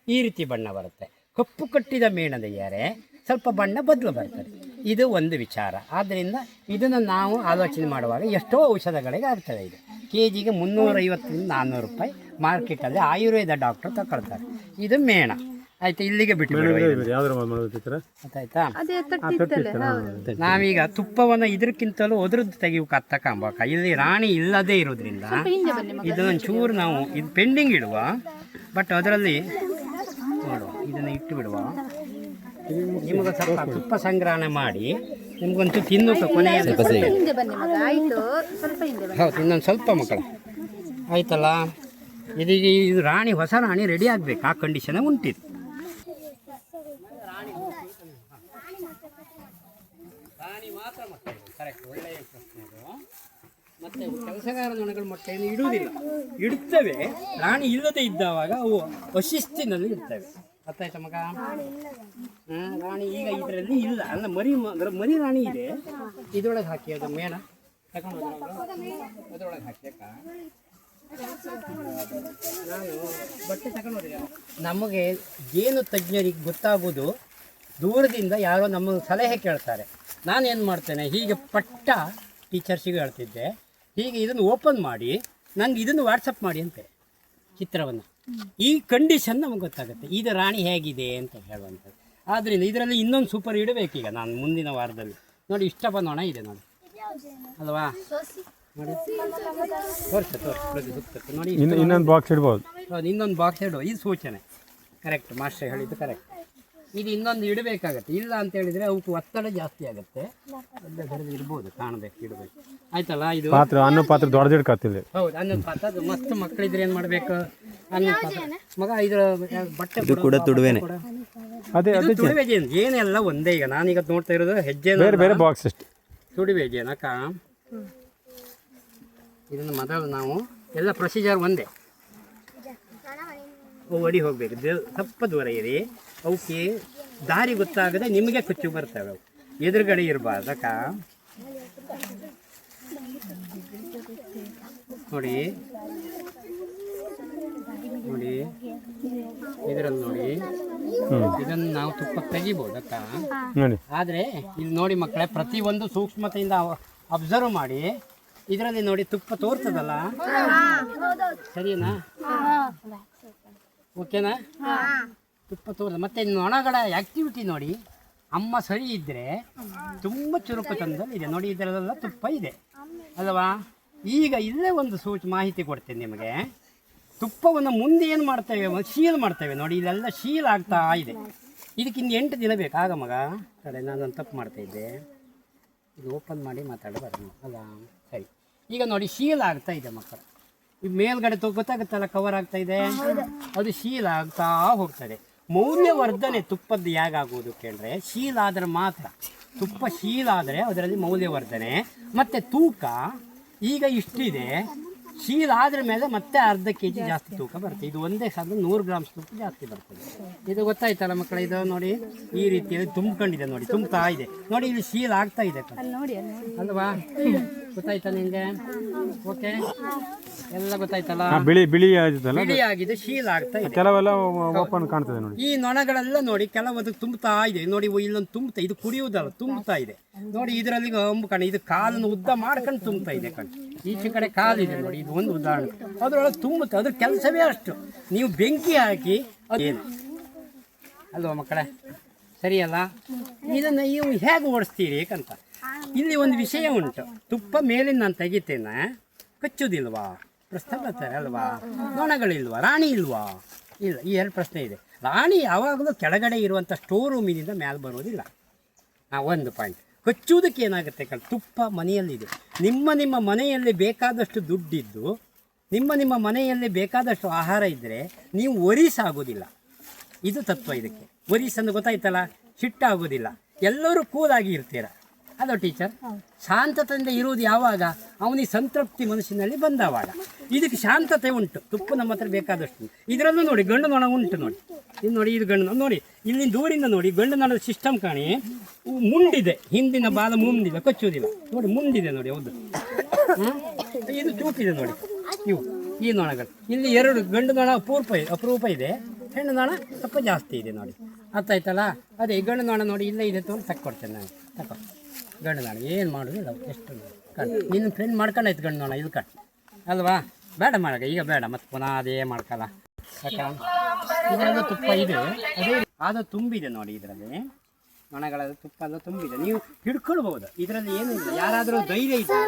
ಈ ರೀತಿ ಬಣ್ಣ ಬರುತ್ತೆ. ಕಪ್ಪು ಕಟ್ಟಿದ ಮೇಣದ ಎರೆ ಸ್ವಲ್ಪ ಬಣ್ಣ ಬದಲು ಬರ್ತದೆ. ಇದು ಒಂದು ವಿಚಾರ. ಆದ್ದರಿಂದ ಇದನ್ನು ನಾವು ಆಲೋಚನೆ ಮಾಡುವಾಗ ಎಷ್ಟೋ ಔಷಧಗಳಿಗೆ ಆಗ್ತದೆ. ಇದು ಕೆಜಿಗೆ 350ರಿಂದ 400 ರೂಪಾಯಿ ಮಾರ್ಕೆಟಲ್ಲಿ ಆಯುರ್ವೇದ ಡಾಕ್ಟರ್ ತಗೊಳ್ತಾರೆ. ಇದು ಮೇಣ. ಆಯ್ತು, ಇಲ್ಲಿಗೆ ಬಿಟ್ಟು ಆಯ್ತಾ? ನಾವೀಗ ತುಪ್ಪವನ್ನು ಇದಕ್ಕಿಂತಲೂ ಅದ್ರದ್ದು ತೆಗಿಯೋಕೆ ತಕೊಂಬಕ. ಇಲ್ಲಿ ರಾಣಿ ಇಲ್ಲದೇ ಇರೋದ್ರಿಂದ ಇದೊಂಚೂರು ನಾವು ಇದು ಪೆಂಡಿಂಗ್ ಇಡುವ. ಬಟ್ ಅದರಲ್ಲಿ ನೋಡುವ, ಇದನ್ನು ಇಟ್ಟು ಬಿಡುವ. ನಿಮಗೆ ಸ್ವಲ್ಪ ತುಪ್ಪ ಸಂಗ್ರಹಣೆ ಮಾಡಿ ನಿಮ್ಗಂತೂ ತಿನ್ನೋಕೆ ಕೊನೆಯ ಹೌದು ಇನ್ನೊಂದು ಸ್ವಲ್ಪ ಮಕ್ಕಳ ಆಯ್ತಲ್ಲ. ಇದೀಗ ಇದು ರಾಣಿ, ಹೊಸ ರಾಣಿ ರೆಡಿ ಆಗಬೇಕು, ಆ ಕಂಡೀಷನ್ ಉಂಟಿದೆ. ರಾಣಿ ಮಾತ್ರ ಮೊಟ್ಟೆ ಕರೆಕ್ಟ್, ಒಳ್ಳೆಯ ಪ್ರಶ್ನೆ ಅದು. ಮತ್ತು ಕೆಲಸಗಾರ ನೊಣಗಳು ಮೊಟ್ಟೆಯನ್ನು ಇಡುವುದಿಲ್ಲ, ಇಡುತ್ತವೆ ರಾಣಿ ಇಲ್ಲದೆ ಇದ್ದಾವಾಗ ಅವು ಅಶಿಸ್ತಿನಲ್ಲಿ ಇರ್ತವೆ. ಗೊತ್ತಾಯ್ತಾ ಮಗ? ರಾಣಿ ಈಗ ಇದರಲ್ಲಿ ಇಲ್ಲ, ಅಲ್ಲ ಮರಿ ರಾಣಿ ಇದೆ, ಇದ್ರೊಳಗೆ ಹಾಕಿ ಅದು ಮೇಣ ತಗೊಂಡು ಅದ್ರೊಳಗೆ ಹಾಕಿ ಅಕ್ಕ. ನಾನು ಬಟ್ಟೆ ತಗೊಂಡು ನಮಗೆ ಜೇನು ತಜ್ಞರಿಗೆ ಗೊತ್ತಾಗೋದು ದೂರದಿಂದ ಯಾರೋ ನಮ್ಮ ಸಲಹೆ ಕೇಳ್ತಾರೆ. ನಾನೇನು ಮಾಡ್ತೇನೆ, ಹೀಗೆ ಪಟ್ಟ ಟೀಚರ್ಸಿಗೆ ಹೇಳ್ತಿದ್ದೆ, ಹೀಗೆ ಇದನ್ನು ಓಪನ್ ಮಾಡಿ ನನಗೆ ಇದನ್ನು ವಾಟ್ಸಪ್ ಮಾಡಿ ಅಂತೆ ಚಿತ್ರವನ್ನು. ಈ ಕಂಡೀಷನ್ ನಮಗೆ ಗೊತ್ತಾಗುತ್ತೆ ಇದು ರಾಣಿ ಹೇಗಿದೆ ಅಂತ ಹೇಳುವಂಥದ್ದು. ಆದ್ದರಿಂದ ಇದರಲ್ಲಿ ಇನ್ನೊಂದು ಸೂಪರ್ ಇಡಬೇಕೀಗ ನಾನು ಮುಂದಿನ ವಾರದಲ್ಲಿ. ನೋಡಿ ಇಷ್ಟ ಬಂದೋಣ ಇದೆ ನೋಡಿ ಅಲ್ವಾ? ನೋಡಿ ತೋರಿಸ್ತದೆ ನೋಡಿ, ಇನ್ನೊಂದು ಬಾಕ್ಸ್ ಇಡ್ಬೋದು. ಹೌದು, ಇನ್ನೊಂದು ಬಾಕ್ಸ್ ಇಡುವ, ಇದು ಸೂಚನೆ ಕರೆಕ್ಟ್, ಮಾಸ್ಟರ್ ಹೇಳಿದ್ದು ಕರೆಕ್ಟ್. ಇದು ಇನ್ನೊಂದು ಇಡಬೇಕಾಗತ್ತೆ, ಇಲ್ಲ ಅಂತ ಹೇಳಿದರೆ ಅವಕ್ಕೆ ಒತ್ತಡ ಜಾಸ್ತಿ ಆಗುತ್ತೆ. ಎಲ್ಲ ಬರೆದು ಇಡ್ಬೋದು, ಕಾಣಬೇಕು, ಇಡಬೇಕು. ಆಯ್ತಲ್ಲ? ಇದು ಪಾತ್ರ, ಅನ್ನ ಪಾತ್ರ ದೊಡ್ಡದಿಡ್ಕತ್ತಿಲ್ಲ. ಹೌದು, ಅನ್ನದ ಪಾತ್ರ. ಅದು ಮಸ್ತ್ ಮಕ್ಕಳಿದ್ರೆ ಏನು ಮಾಡಬೇಕು, ಅನ್ನದ ಪಾತ್ರ ಮಗ. ಇದರ ಬಟ್ಟೆ ಇದು ಕೂಡ ತುಡುವೆನೆ. ಅದೇ ಇದು ತುಡುವೆ ಜೇನು, ಜೇನೆಲ್ಲ ಒಂದೇ. ಈಗ ನಾನೀಗ ನೋಡ್ತಾ ಇರೋದು ಹೆಜ್ಜೆ ಬೇರೆ ಬೇರೆ ಬಾಕ್ಸ್ ಅಷ್ಟೇ, ತುಡುವೆ ಜೇನಕ್ಕ. ಇದನ್ನು ಮೊದಲು ನಾವು ಎಲ್ಲ ಪ್ರೊಸೀಜರ್ ಒಂದೇ. ಅವು ಅಡಿ ಹೋಗಬೇಕು, ಸ್ವಲ್ಪ ದೂರ ಇರಿ. ಅವಕ್ಕೆ ದಾರಿ ಗೊತ್ತಾಗದೆ ನಿಮಗೆ ಕುಚ್ಚು ಬರ್ತವೆ, ಅವು ಎದುರುಗಡೆ ಇರಬಾರ್ದಕ್ಕ. ನೋಡಿ ನೋಡಿ ಇದರಲ್ಲಿ ನೋಡಿ, ಇದನ್ನು ನಾವು ತುಪ್ಪ ತೆಗಿಬೋದಕ್ಕ. ಆದರೆ ಇಲ್ಲಿ ನೋಡಿ ಮಕ್ಕಳೇ, ಪ್ರತಿಯೊಂದು ಸೂಕ್ಷ್ಮತೆಯಿಂದ ಅಬ್ಸರ್ವ್ ಮಾಡಿ. ಇದರಲ್ಲಿ ನೋಡಿ ತುಪ್ಪ ತೋರ್ತದಲ್ಲ, ಸರಿನಾ? ಓಕೆನಾ? ತುಪ್ಪ ತೋರ್ತದೆ. ಮತ್ತು ನೊಣಗಳ ಆ್ಯಕ್ಟಿವಿಟಿ ನೋಡಿ, ಅಮ್ಮ ಸರಿ ಇದ್ದರೆ ತುಂಬ ಚುರುಕು ತಂದಲ್ಲಿ ಇದೆ ನೋಡಿ, ಇದರಲ್ಲೆಲ್ಲ ತುಪ್ಪ ಇದೆ ಅಲ್ವಾ? ಈಗ ಇಲ್ಲೇ ಒಂದು ಮಾಹಿತಿ ಕೊಡ್ತೇನೆ ನಿಮಗೆ. ತುಪ್ಪವನ್ನು ಮುಂದೆ ಏನು ಮಾಡ್ತೇವೆ, ಶೀಲ್ ಮಾಡ್ತೇವೆ ನೋಡಿ, ಇಲ್ಲೆಲ್ಲ ಶೀಲ್ ಆಗ್ತಾ ಇದೆ. ಇದಕ್ಕಿಂತ 8 ದಿನ ಬೇಕಾಗ ಮಗ. ಕಡೆ ನಾನೊಂದು ತಪ್ಪು ಮಾಡ್ತಾಯಿದ್ದೆ, ಇದು ಓಪನ್ ಮಾಡಿ ಮಾತಾಡಬಾರ್ದು ಅಲ್ಲ? ಸರಿ, ಈಗ ನೋಡಿ ಶೀಲ್ ಆಗ್ತಾ ಇದೆ ಮಕ್ಕಳು. ಈ ಮೇಲ್ಗಡೆ ಗೊತ್ತಾಗುತ್ತಲ್ಲ, ಕವರ್ ಆಗ್ತಾ ಇದೆ, ಅದು ಶೀಲ್ ಆಗ್ತಾ ಹೋಗ್ತದೆ. ಮೌಲ್ಯವರ್ಧನೆ ತುಪ್ಪದ್ದು ಹೇಗಾಗೋದು ಕೇಳಿದ್ರೆ, ಶೀಲ್ ಆದರೆ ಮಾತ್ರ. ತುಪ್ಪ ಶೀಲ್ ಆದರೆ ಅದರಲ್ಲಿ ಮೌಲ್ಯವರ್ಧನೆ. ಮತ್ತು ತೂಕ ಈಗ ಇಷ್ಟಿದೆ, ಶೀಲ್ ಆದ್ರ ಮೇಲೆ ಮತ್ತೆ ಅರ್ಧ kg ಜಾಸ್ತಿ ತೂಕ ಬರುತ್ತೆ. ಇದು ಒಂದೇ ಸಾಲ 100 ಗ್ರಾಮ್ಸ್ ತೂಕ ಜಾಸ್ತಿ ಬರ್ತದೆ. ಇದು ಗೊತ್ತಾಯ್ತಲ್ಲ ಮಕ್ಕಳ? ಇದು ನೋಡಿ ಈ ರೀತಿಯಲ್ಲಿ ತುಂಬಿಕೊಂಡಿದೆ ನೋಡಿ, ತುಂಬ್ತಾ ಇದೆ ನೋಡಿ, ಇಲ್ಲಿ ಶೀಲ್ ಆಗ್ತಾ ಇದೆ ಅಲ್ವಾ? ಗೊತ್ತಾಯ್ತಾ ನಿಮಗೆ? ಓಕೆ, ಎಲ್ಲ ಗೊತ್ತಾಯ್ತಲ್ಲ? ಬಿಳಿ ಆಗಿದೆ, ಶೀಲ್ ಆಗ್ತಾ ಇದೆ. ಕೆಲವೆಲ್ಲ ಓಪನ್ ಕಾಣ್ತದೆ ನೋಡಿ. ಈ ನೊಣಗಳೆಲ್ಲ ನೋಡಿ ಕೆಲವದು ತುಂಬುತ್ತಾ ಇದೆ ನೋಡಿ, ಇಲ್ಲೊಂದು ತುಂಬುತ್ತಾ, ಇದು ಕುಡಿಯುವುದಲ್ಲ, ತುಂಬುತ್ತಾ ಇದೆ ನೋಡಿ. ಇದರಲ್ಲಿ ಅಂಬು ಕಣ, ಇದು ಕಾಲನ್ನು ಉದ್ದ ಮಾಡ್ಕೊಂಡು ತುಂಬುತ್ತಾ ಇದೆ ಕಣ್. ಈಚೆ ಕಡೆ ಕಾಲಿದೆ ನೋಡಿ, ಇದು ಒಂದು ಉದಾಹರಣೆ. ಅದರೊಳಗೆ ತುಂಬುತ್ತೆ, ಅದ್ರ ಕೆಲಸವೇ ಅಷ್ಟು. ನೀವು ಬೆಂಕಿ ಹಾಕಿ ಅದೇನು ಅಲ್ವಾ ಮಕ್ಕಳೇ? ಸರಿಯಲ್ಲ? ಇದನ್ನು ನೀವು ಹೇಗೆ ಓಡಿಸ್ತೀರಿ ಅಂತ ಇಲ್ಲಿ ಒಂದು ವಿಷಯ ಉಂಟು. ತುಪ್ಪ ಮೇಲಿನ ನಾನು ತೆಗಿತೇನೆ, ಕಚ್ಚುವುದಿಲ್ವಾ? ಪ್ರಶ್ನೆ ಬರ್ತಾರೆ ಅಲ್ವಾ? ನೊಣಗಳಿಲ್ವಾ? ರಾಣಿ ಇಲ್ವಾ? ಇಲ್ಲ, ಈ 2 ಪ್ರಶ್ನೆ ಇದೆ. ರಾಣಿ ಯಾವಾಗಲೂ ಕೆಳಗಡೆ ಇರುವಂಥ ಸ್ಟೋರ್ ರೂಮಿನಿಂದ ಮೇಲೆ ಬರೋದಿಲ್ಲ. ಒಂದು ಪಾಯಿಂಟ್. ಕಚ್ಚುವುದಕ್ಕೆ ಏನಾಗುತ್ತೆ ತುಪ್ಪ ಮನೆಯಲ್ಲಿದೆ. ನಿಮ್ಮ ಮನೆಯಲ್ಲಿ ಬೇಕಾದಷ್ಟು ದುಡ್ಡಿದ್ದು, ನಿಮ್ಮ ಮನೆಯಲ್ಲಿ ಬೇಕಾದಷ್ಟು ಆಹಾರ ಇದ್ದರೆ ನೀವು ವರಿಸಾಗೋದಿಲ್ಲ. ಇದು ತತ್ವ ಇದಕ್ಕೆ. ವರಿಸಂದು ಗೊತ್ತಾಯ್ತಲ್ಲ? ಸಿಟ್ಟಾಗೋದಿಲ್ಲ, ಎಲ್ಲರೂ ಕೂಲಾಗಿ ಇರ್ತೀರ. Hello teacher? ಶಾಂತತೆಯಿಂದ ಇರುವುದು ಯಾವಾಗ? ಅವನಿಗೆ ಸಂತೃಪ್ತಿ ಮನಸ್ಸಿನಲ್ಲಿ ಬಂದವಾಗ. ಇದಕ್ಕೆ ಶಾಂತತೆ ಉಂಟು, ತುಪ್ಪ ನಮ್ಮ ಹತ್ರ ಬೇಕಾದಷ್ಟು. ಇದರಲ್ಲೂ ನೋಡಿ ಗಂಡು ನೊಣ ಉಂಟು ನೋಡಿ, ಇದು ನೋಡಿ, ಇದು ಗಂಡು ನೊಣ ನೋಡಿ. ಇಲ್ಲಿ ದೂರಿಂದ ನೋಡಿ ಗಂಡು ನೊಣದ ಸಿಸ್ಟಮ್ ಕಾಣಿ, ಮುಂಡಿದೆ, ಹಿಂದಿನ ಬಾಲ ಮುಂದಿದೆ, ಕಚ್ಚುವುದಿಲ್ಲ ನೋಡಿ, ಮುಂಡಿದೆ ನೋಡಿ. ಹೌದು, ಇದು ಚೂಪಿದೆ ನೋಡಿ. ಈ ನೊಣಗಳು ಇಲ್ಲಿ 2 ಗಂಡು ನೊಣ ಅಪರೂಪ ಇದೆ, ಹೆಣ್ಣು ನೊಣ ಸ್ವಲ್ಪ ಜಾಸ್ತಿ ಇದೆ ನೋಡಿ. ಅರ್ಥ ಆಯ್ತಲ್ಲ? ಅದೇ ಗಂಡು ನೊಣ ನೋಡಿ ಇಲ್ಲೇ ಇದೆ, ತಗೊಂಡು ತಕ್ಕೊಡ್ತೇನೆ ನಾನು. ತಕೊ ಗಂಡು ನೊಣ ಏನು ಮಾಡೋದಿಲ್ಲ, ಎಷ್ಟು ನಿನ್ನ ಫ್ರೆಂಡ್ ಮಾಡ್ಕೊಂಡಾಯ್ತು ಗಂಡು ನೊಣ ಇಲ್ಲಿ ಕಟ್ ಅಲ್ವಾ? ಬೇಡ ಮಾಡಕ ಈಗ, ಬೇಡ ಮತ್ತೆ ಪುನಃ ಅದೇ ಮಾಡ್ಕಲ್ಲ. ಇದೆಲ್ಲ ತುಪ್ಪ ಇದೆ, ಅದೇ ಅದು ತುಂಬಿದೆ ನೋಡಿ. ಇದರಲ್ಲಿ ನೊಣಗಳ ತುಪ್ಪ ಎಲ್ಲ ತುಂಬಿದೆ, ನೀವು ಹಿಡ್ಕೊಳ್ಬಹುದು. ಇದರಲ್ಲಿ ಏನಿಲ್ಲ, ಯಾರಾದರೂ ಧೈರ್ಯ ಇದೆ.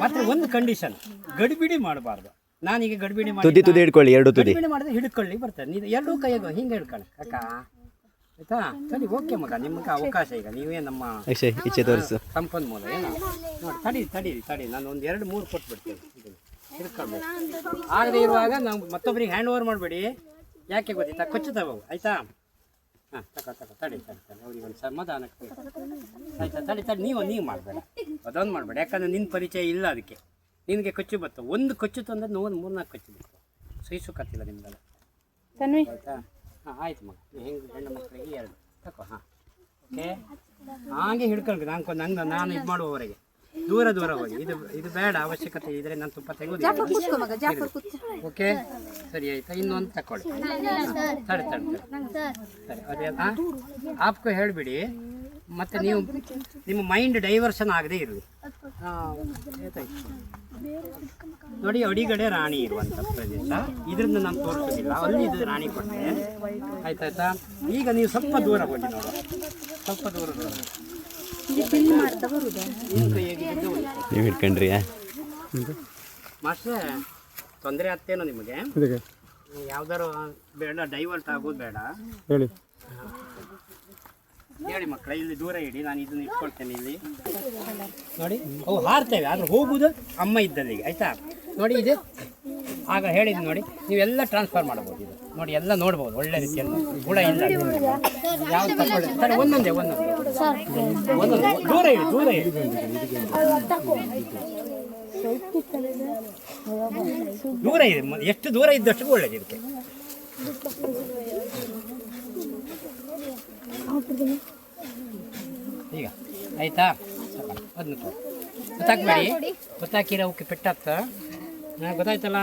ಮಾತ್ರ ಒಂದು ಕಂಡೀಷನ್, ಗಡಿಬಿಡಿ ಮಾಡಬಾರ್ದು. ನಾನೀಗ ಗಡಿಬಿಡಿ ಮಾಡಿ ತುದಿ ಹಿಡ್ಕೊಳ್ಳಿ, 2 ತುದಿ ಮಾಡಿದ್ರೆ ಹಿಡ್ಕೊಳ್ಳಿ ಬರ್ತದೆ. ನೀವು 2 ಕೈಯಾಗ ಹಿಂಗೆ ಹಿಡ್ಕೊಳ್ಳಿ ಅಕ್ಕ, ಆಯ್ತಾ? ಸರಿ, ಓಕೆ ಮಗ, ನಿಮ್ಗೆ ಅವಕಾಶ. ಈಗ ನೀವೇ ನಮ್ಮ ಈಚೆ ತೋರಿಸು ಸಂಪನ್ಮೂಲ. ಏನೋ ನೋಡಿ, ತಡಿ ನಾನು ಒಂದು 2-3 ಕೊಟ್ಬಿಡ್ತೇನೆ. ಹಿಡ್ಕೊಳ್ಬೇಕು. ಆಗದೆ ಇರುವಾಗ ನಾವು ಮತ್ತೊಬ್ಬರಿಗೆ ಹ್ಯಾಂಡ್ ಓವರ್ ಮಾಡಬೇಡಿ. ಯಾಕೆ ಗೊತ್ತಿತ್ತಾ? ಕೊಚ್ಚು ತಗೋವು ಆಯಿತಾ? ಹಾಂ ತಡಿ ಅವ್ರಿಗೆ ಒಂದು ಸಮಾಧಾನಕ್ಕೆ ಆಯಿತಾ? ತಡಿ ನೀವು ಮಾಡಬೇಡ, ಅದೊಂದು ಮಾಡಬೇಡ. ಯಾಕಂದರೆ ನಿನ್ನ ಪರಿಚಯ ಇಲ್ಲ ಅದಕ್ಕೆ. ನಿನಗೆ ಕೊಚ್ಚು ಬತ್ತು, ಒಂದು ಕೊಚ್ಚು ತಂದ್ರೆ 3-4 ಕೊಚ್ಚು ಬೇಕು. ಸಹಿಸೋಕತ್ತಿಲ್ಲ ನಿಮ್ದೆಲ್ಲ ಆಯಿತಾ? ಹಾಂ ಆಯ್ತು ಮಗ, ಹೆಂಗೆ ಹೆಣ್ಣು ಮಕ್ಕಳಿಗೆ 2 ತಗೋ. ಹಾಂ ಓಕೆ, ಹಾಗೆ ಹಿಡ್ಕೊಳ್ಬೇಕು. ನಾನು ಇದು ಮಾಡುವವರೆಗೆ ದೂರ ಹೋಗಿ. ಇದು ಬೇಡ, ಅವಶ್ಯಕತೆ ಇದ್ರೆ ನಾನು ತುಪ್ಪ ತೆಗೋದಿಲ್ಲ. ಓಕೆ ಸರಿ ಆಯ್ತಾ? ಇನ್ನೊಂದು ತಗೊಳ್ಳಿ. ತಡಿ ಸರಿ ಅದೇ ಆಪ್ಕೊ ಹೇಳಿಬಿಡಿ. ಮತ್ತು ನೀವು ನಿಮ್ಮ ಮೈಂಡ್ ಡೈವರ್ಷನ್ ಆಗದೆ ಇರಲಿ. ನೋಡಿ, ಅಡಿಗಡೆ ರಾಣಿ ಇರುವಂಥ ಪ್ರದೇಶ. ಇದರಿಂದ ನಾನು ತೋರಿಸೋದಿಲ್ಲ, ಅಲ್ಲಿ ಇದು ರಾಣಿ ಕೊಟ್ಟೆ. ಆಯ್ತಾಯ್ತಾ? ಈಗ ನೀವು ಸ್ವಲ್ಪ ದೂರ ಹೋಗಿ ನೋಡು, ಸ್ವಲ್ಪ ದೂರ ನೀವು ಹಿಡ್ಕೊಂಡ್ರಿ ಮಾಸ್ಟ್ರೆ. ತೊಂದರೆ ಆಗ್ತೇನೋ ನಿಮಗೆ? ಯಾವ್ದಾರು ಬೇಡ, ಡೈವರ್ಟ್ ಆಗೋದು ಬೇಡ. ಹೇಳಿ ಮಕ್ಕಳ, ಇಲ್ಲಿ ದೂರ ಇಡಿ, ನಾನು ಇದನ್ನ ಇಟ್ಕೊಳ್ತೇನೆ ಇಲ್ಲಿ. ನೋಡಿ ಅವು ಹಾರ್ತೇವೆ, ಆದ್ರೆ ಹೋಗುವುದು ಅಮ್ಮ ಇದ್ದಲ್ಲಿಗೆ. ಆಯ್ತಾ? ನೋಡಿ ಇದು ಆಗ ಹೇಳಿದ್ದು ನೋಡಿ, ನೀವೆಲ್ಲ ಟ್ರಾನ್ಸ್ಫರ್ ಮಾಡ್ಬೋದು. ಇದು ನೋಡಿ, ಎಲ್ಲ ನೋಡ್ಬೋದು ಒಳ್ಳೆ ರೀತಿಯಲ್ಲಿ. ಕೂಡ ಇಲ್ಲ ಯಾವ್ದು ತಗೊಳ್ಳಿ. ಸರಿ, ಒಂದೊಂದೇ ದೂರ ಇಡಿ. ದೂರ ಇದೆ, ಎಷ್ಟು ದೂರ ಇದ್ದಷ್ಟು ಒಳ್ಳೇದು ಇದಕ್ಕೆ. ಈಗ ಆಯ್ತಾ? ಅದನ್ನ ಗೊತ್ತಾಕ್ಬೇಡಿ, ಗೊತ್ತಾಕಿರ ಅವಕ್ಕೆ ಪೆಟ್ಟಾಗ್ತ. ಗೊತ್ತಾಯ್ತಲ್ಲ?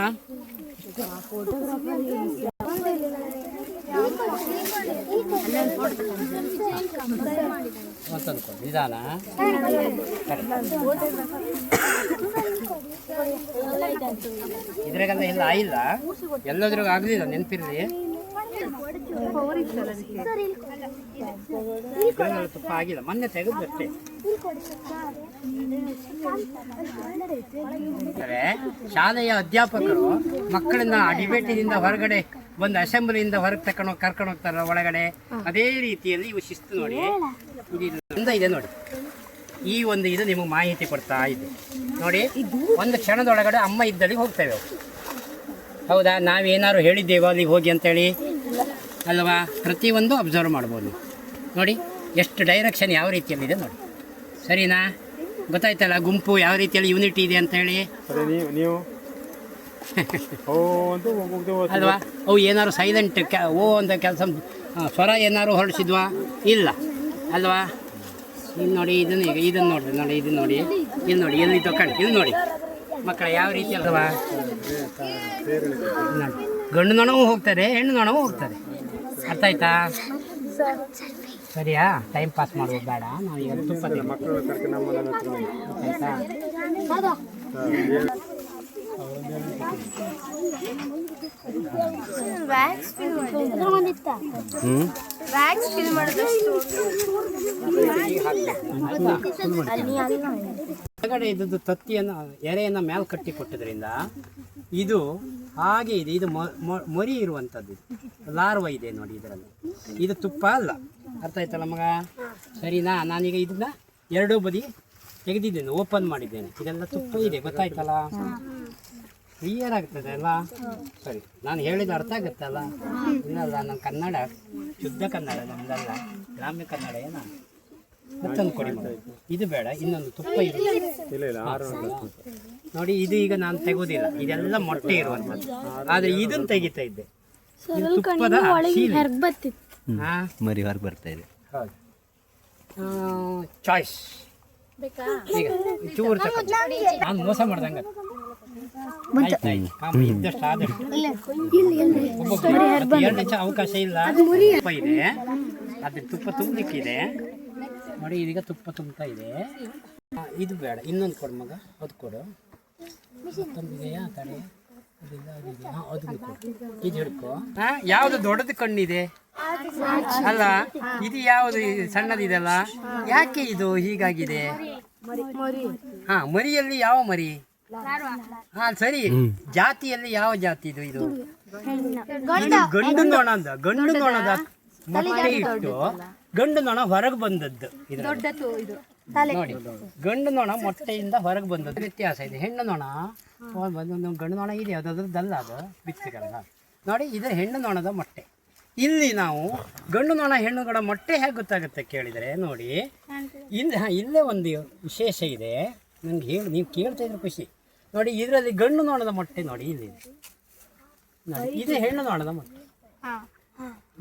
ಮತ್ತೊಂದು ನಿಧಾನ. ಇದ್ರಾಗಂತ ಎಲ್ಲ ಆಯಿಲ್ಲ, ಎಲ್ಲದ್ರಾಗ ಆಗಲಿಲ್ಲ, ನೆನಪಿರಲಿ. ತುಪ್ಪ ಆಗಿಲ್ಲ, ಮೊನ್ನೆ ತೆಗೆದಷ್ಟೇ. ಶಾಲೆಯ ಅಧ್ಯಾಪಕರು ಮಕ್ಕಳನ್ನ ಡಿಬೇಟಿನಿಂದ ಹೊರಗಡೆ ಬಂದು ಅಸೆಂಬ್ಲಿಯಿಂದ ಹೊರಗೆ ಕರ್ಕೊಂಡು ಹೋಗ್ತಾರ ಒಳಗಡೆ. ಅದೇ ರೀತಿಯಲ್ಲಿ ಇವು ಶಿಸ್ತು ನೋಡಿ. ಇದು ಇದೆ ನೋಡಿ, ಈ ಒಂದು ಇದು ನಿಮಗೆ ಮಾಹಿತಿ ಕೊಡ್ತಾ ಇದೆ ನೋಡಿ. ಒಂದು ಕ್ಷಣದೊಳಗಡೆ ಅಮ್ಮ ಇದ್ದಲ್ಲಿ ಹೋಗ್ತೇವೆ. ಹೌದಾ? ನಾವೇನಾದ್ರು ಹೇಳಿದ್ದೇವೋ ಅಲ್ಲಿಗೆ ಹೋಗಿ ಅಂತೇಳಿ ಅಲ್ವಾ? ಪ್ರತಿಯೊಂದು ಅಬ್ಸರ್ವ್ ಮಾಡ್ಬೋದು ನೋಡಿ, ಎಷ್ಟು ಡೈರೆಕ್ಷನ್ ಯಾವ ರೀತಿಯಲ್ಲಿದೆ ನೋಡಿ. ಸರಿನಾ? ಗೊತ್ತಾಯ್ತಲ್ಲ ಗುಂಪು ಯಾವ ರೀತಿಯಲ್ಲಿ ಯೂನಿಟಿ ಇದೆ ಅಂತೇಳಿ. ಅಲ್ವಾ? ಅವು ಏನಾದ್ರು ಸೈಲೆಂಟ್ ಓ ಅಂತ ಕೆಲಸ ಸ್ವರ ಏನಾದ್ರು ಹೊರಡಿಸಿದ್ವಾ? ಇಲ್ಲ ಅಲ್ವಾ? ಇಲ್ಲಿ ನೋಡಿ, ಇದನ್ನು ನೋಡ್ರಿ, ನೋಡಿ ಇದನ್ನು ನೋಡಿ, ಇಲ್ಲಿ ನೋಡಿ, ಎಲ್ಲಿ ತಗೊಂಡು ಇಲ್ಲಿ ನೋಡಿ ಮಕ್ಕಳ ಯಾವ ರೀತಿ ಅಲ್ವಾ? ಗಂಡು ನೊಣವೂ ಹೋಗ್ತಾರೆ, ಹೆಣ್ಣು ನೊಣವೂ ಹೋಗ್ತಾರೆ. ಅರ್ಥ ಆಯ್ತಾ? ಸರಿಯಾ? ಟೈಮ್ ಪಾಸ್ ಮಾಡೋದು ಬೇಡ. ನಾವು ಈಗ ತುಪ್ಪ ಆಯ್ತಾ? ಹೊರಗಡೆ ಇದ್ದದ್ದು ತತ್ತಿಯನ್ನು ಎರೆಯನ್ನು ಮೇಲೆ ಕಟ್ಟಿ ಕೊಟ್ಟದ್ರಿಂದ ಇದು ಹಾಗೆ ಇದೆ. ಇದು ಮೊರಿ ಇರುವಂಥದ್ದು, ಲಾರ್ವ ಇದೆ ನೋಡಿ ಇದರಲ್ಲಿ. ಇದು ತುಪ್ಪ ಅಲ್ಲ. ಅರ್ಥ ಆಯ್ತಲ್ಲ ಮಗ? ಸರಿನಾ? ನಾನೀಗ ಇದನ್ನ ಎರಡೂ ಬದಿ ತೆಗೆದಿದ್ದೇನೆ, ಓಪನ್ ಮಾಡಿದ್ದೇನೆ. ಇದೆಲ್ಲ ತುಪ್ಪ ಇದೆ, ಗೊತ್ತಾಯ್ತಲ್ಲ? ಕ್ಲಿಯರ್ ಆಗ್ತದೆ ಅಲ್ಲ? ಸರಿ, ನಾನು ಹೇಳಿದ ಅರ್ಥ ಆಗುತ್ತಲ್ಲ? ಇನ್ನಲ್ಲ, ನನ್ನ ಕನ್ನಡ ಶುದ್ಧ ಕನ್ನಡ, ನಮ್ದಲ್ಲ ಗ್ರಾಮ್ಯ ಕನ್ನಡ. ಏನ ಮತ್ತೊಂದು ಕೊಡಿ ಮಗ, ಇದು ಬೇಡ, ಇನ್ನೊಂದು ತುಪ್ಪ ಇದೆ ನೋಡಿ. ಇದು ಈಗ ನಾನು ತೆಗೋದಿಲ್ಲ, ಇದೆಲ್ಲ ಮೊಟ್ಟೆ ಇರುವಂಥದ್ದು. ಆದರೆ ಇದನ್ನು ತೆಗಿತಾ ಇದ್ದೆ, ಇದು ತುಪ್ಪದ ಮರಿ ಹೊರಗೆ ಬರ್ತಾ ಇದೆ. ಹೌದು, ಚಾಯ್ಸ್. ಈಗ ಚೂರು ತಗೊಂಡು ನಾನು ಮೋಸ ಮಾಡ್ದಂಗೆ ಇದ್ದಷ್ಟು ಆದಷ್ಟು. ಎರಡು ನಿಮಿಷ ಅವಕಾಶ ಇಲ್ಲ. ತುಪ್ಪ ಇದೆ, ಅದ್ರ ತುಪ್ಪ ತುಂಬಲಿಕ್ಕಿದೆ ನೋಡಿ. ಇದೀಗ ತುಪ್ಪ ತುಂಬ್ತಾ ಇದೆ. ಇದು ಬೇಡ, ಇನ್ನೊಂದು ಕೊಡು ಮಗ, ಅದು ಕೊಡು. ಮತ್ತೊಂದಿದೆಯಾ? ತಡೆ, ಅದಿದೆಯಾ? ಅದನ್ನು ಕೊಡು. ಇದು ಹಿಡ್ಕೊ. ಯಾವುದು ದೊಡ್ಡದು ಕಣ್ಣಿದೆ ಅಲ್ಲ, ಇದು ಯಾವುದು ಸಣ್ಣದಿದೆಲ್ಲ? ಯಾಕೆ ಇದು ಹೀಗಾಗಿದೆ? ಹಾ, ಮರಿಯಲ್ಲಿ ಯಾವ ಮರಿ? ಹಾ ಸರಿ, ಜಾತಿಯಲ್ಲಿ ಯಾವ ಜಾತಿ ಇದು? ಇದು ಗಂಡು ನೊಣ. ಗಂಡು ನೊಣದ ಮೊಟ್ಟೆ ಇಟ್ಟು ಗಂಡು ನೊಣ ಹೊರಗೆ ಬಂದದ್ದು ಇದು ದೊಡ್ಡದು ಇದು ತಲೆ ನೋಡಿ, ಗಂಡು ನೊಣ ಮೊಟ್ಟೆಯಿಂದ ಹೊರಗೆ ಬಂದದ್ದು ವ್ಯತ್ಯಾಸ ಇದೆ. ಹೆಣ್ಣು ನೊಣ ಒಂದೊಂದು ಗಂಡು ನೊಣ ಇದೆ, ಅದ್ರದ್ದಲ್ಲ ಅದು ಬಿತ್ತಿಗಲ್ಲ ನೋಡಿ, ಇದು ಹೆಣ್ಣು ನೊಣದ ಮೊಟ್ಟೆ. ಇಲ್ಲಿ ನಾವು ಗಂಡು ನೊಣ ಹೆಣ್ಣುಗಳ ಮೊಟ್ಟೆ ಹೇಗೆ ಗೊತ್ತಾಗುತ್ತೆ ಕೇಳಿದರೆ ನೋಡಿ, ಇಲ್ಲಿ ಇಲ್ಲೇ ಒಂದು ವಿಶೇಷ ಇದೆ, ನನಗೆ ಹೇಳಿ ನೀವು ಕೇಳ್ತಾ ಇದ್ರೆ ಖುಷಿ ನೋಡಿ. ಇದರಲ್ಲಿ ಗಂಡು ನೊಣದ ಮೊಟ್ಟೆ ನೋಡಿ, ಇಲ್ಲಿ ನೋಡಿ, ಇದು ಹೆಣ್ಣು ನೊಣದ ಮೊಟ್ಟೆ.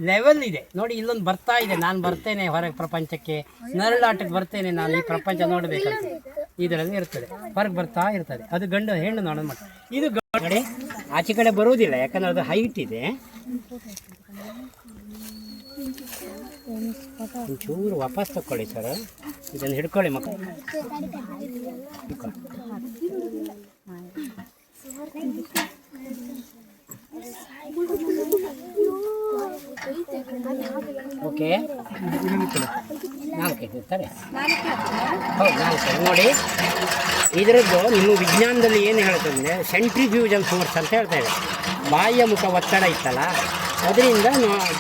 ಲೆವೆಲ್ ಇದೆ ನೋಡಿ, ಇಲ್ಲೊಂದು ಬರ್ತಾ ಇದೆ, ನಾನು ಬರ್ತೇನೆ ಹೊರಗೆ ಪ್ರಪಂಚಕ್ಕೆ, ನರಳಾಟಕ್ಕೆ ಬರ್ತೇನೆ, ನಾನು ಈ ಪ್ರಪಂಚ ನೋಡಬೇಕಂತ ಇದರಲ್ಲಿ ಇರ್ತದೆ, ಹೊರಗೆ ಬರ್ತಾ ಇರ್ತದೆ. ಅದು ಗಂಡು ಹೆಣ್ಣು ನೊಣದ ಮೊಟ್ಟೆ. ಇದು ನೋಡಿ ಆಚೆ ಕಡೆ ಬರುವುದಿಲ್ಲ, ಯಾಕಂದ್ರೆ ಅದು ಹೈಟ್ ಇದೆ. ಒಂಚೂರು ವಾಪಸ್ ತಗೊಳ್ಳಿ ಸರ್, ಇದನ್ನು ಹಿಡ್ಕೊಳ್ಳಿ ಮಕ್ಕಳು. ಓಕೆ, ನಾಲ್ಕು ಇರ್ತಾರೆ. ಹೌದು, ನಾಲ್ಕು ನೋಡಿ. ಇದರದ್ದು ನಿಮ್ಮ ವಿಜ್ಞಾನದಲ್ಲಿ ಏನು ಹೇಳ್ತಂದರೆ ಸೆಂಟ್ರಿಫ್ಯೂಜಲ್ ಫೋರ್ಸ್ ಅಂತ ಹೇಳ್ತೇವೆ. ಬಾಹ್ಯ ಮುಖ ಒತ್ತಡ ಇತ್ತಲ್ಲ, ಅದರಿಂದ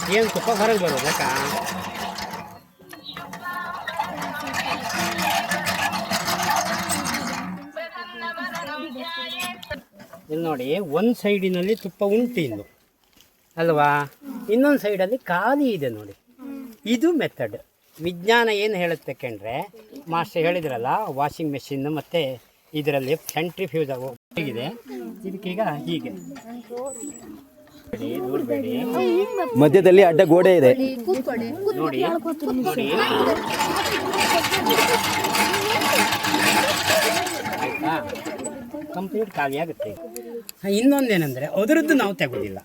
ಜೇನುತುಪ್ಪ ಹೊರಗೆ ಬರೋದಕ್ಕ. ಇಲ್ಲಿ ನೋಡಿ, ಒಂದು ಸೈಡಿನಲ್ಲಿ ತುಪ್ಪ ಉಂಟು ಇನ್ನು ಅಲ್ವಾ, ಇನ್ನೊಂದು ಸೈಡಲ್ಲಿ ಖಾಲಿ ಇದೆ ನೋಡಿ. ಇದು ಮೆಥಡ್. ವಿಜ್ಞಾನ ಏನು ಹೇಳುತ್ತೆ ಕಂಡ್ರೆ, ಮಾಸ್ಟರ್ ಹೇಳಿದ್ರಲ್ಲ ವಾಷಿಂಗ್ ಮೆಷಿನ್ ಮತ್ತು ಇದರಲ್ಲಿ ಸೆಂಟ್ರಿಫ್ಯೂಜ್ ಹೇಗಿದೆ, ಇದಕ್ಕೀಗ ಹೀಗೆ ನೋಡಬೇಡಿ, ಮಧ್ಯದಲ್ಲಿ ಅಡ್ಡ ಗೋಡೆ ಇದೆ ನೋಡಿ ನೋಡಿ, ಆಯಿತಾ, ಕಂಪ್ಲೀಟ್ ಖಾಲಿ ಆಗುತ್ತೆ. ಇನ್ನೊಂದೇನೆಂದರೆ ಅದರದ್ದು ನಾವು ತೆಗೋದಿಲ್ಲ,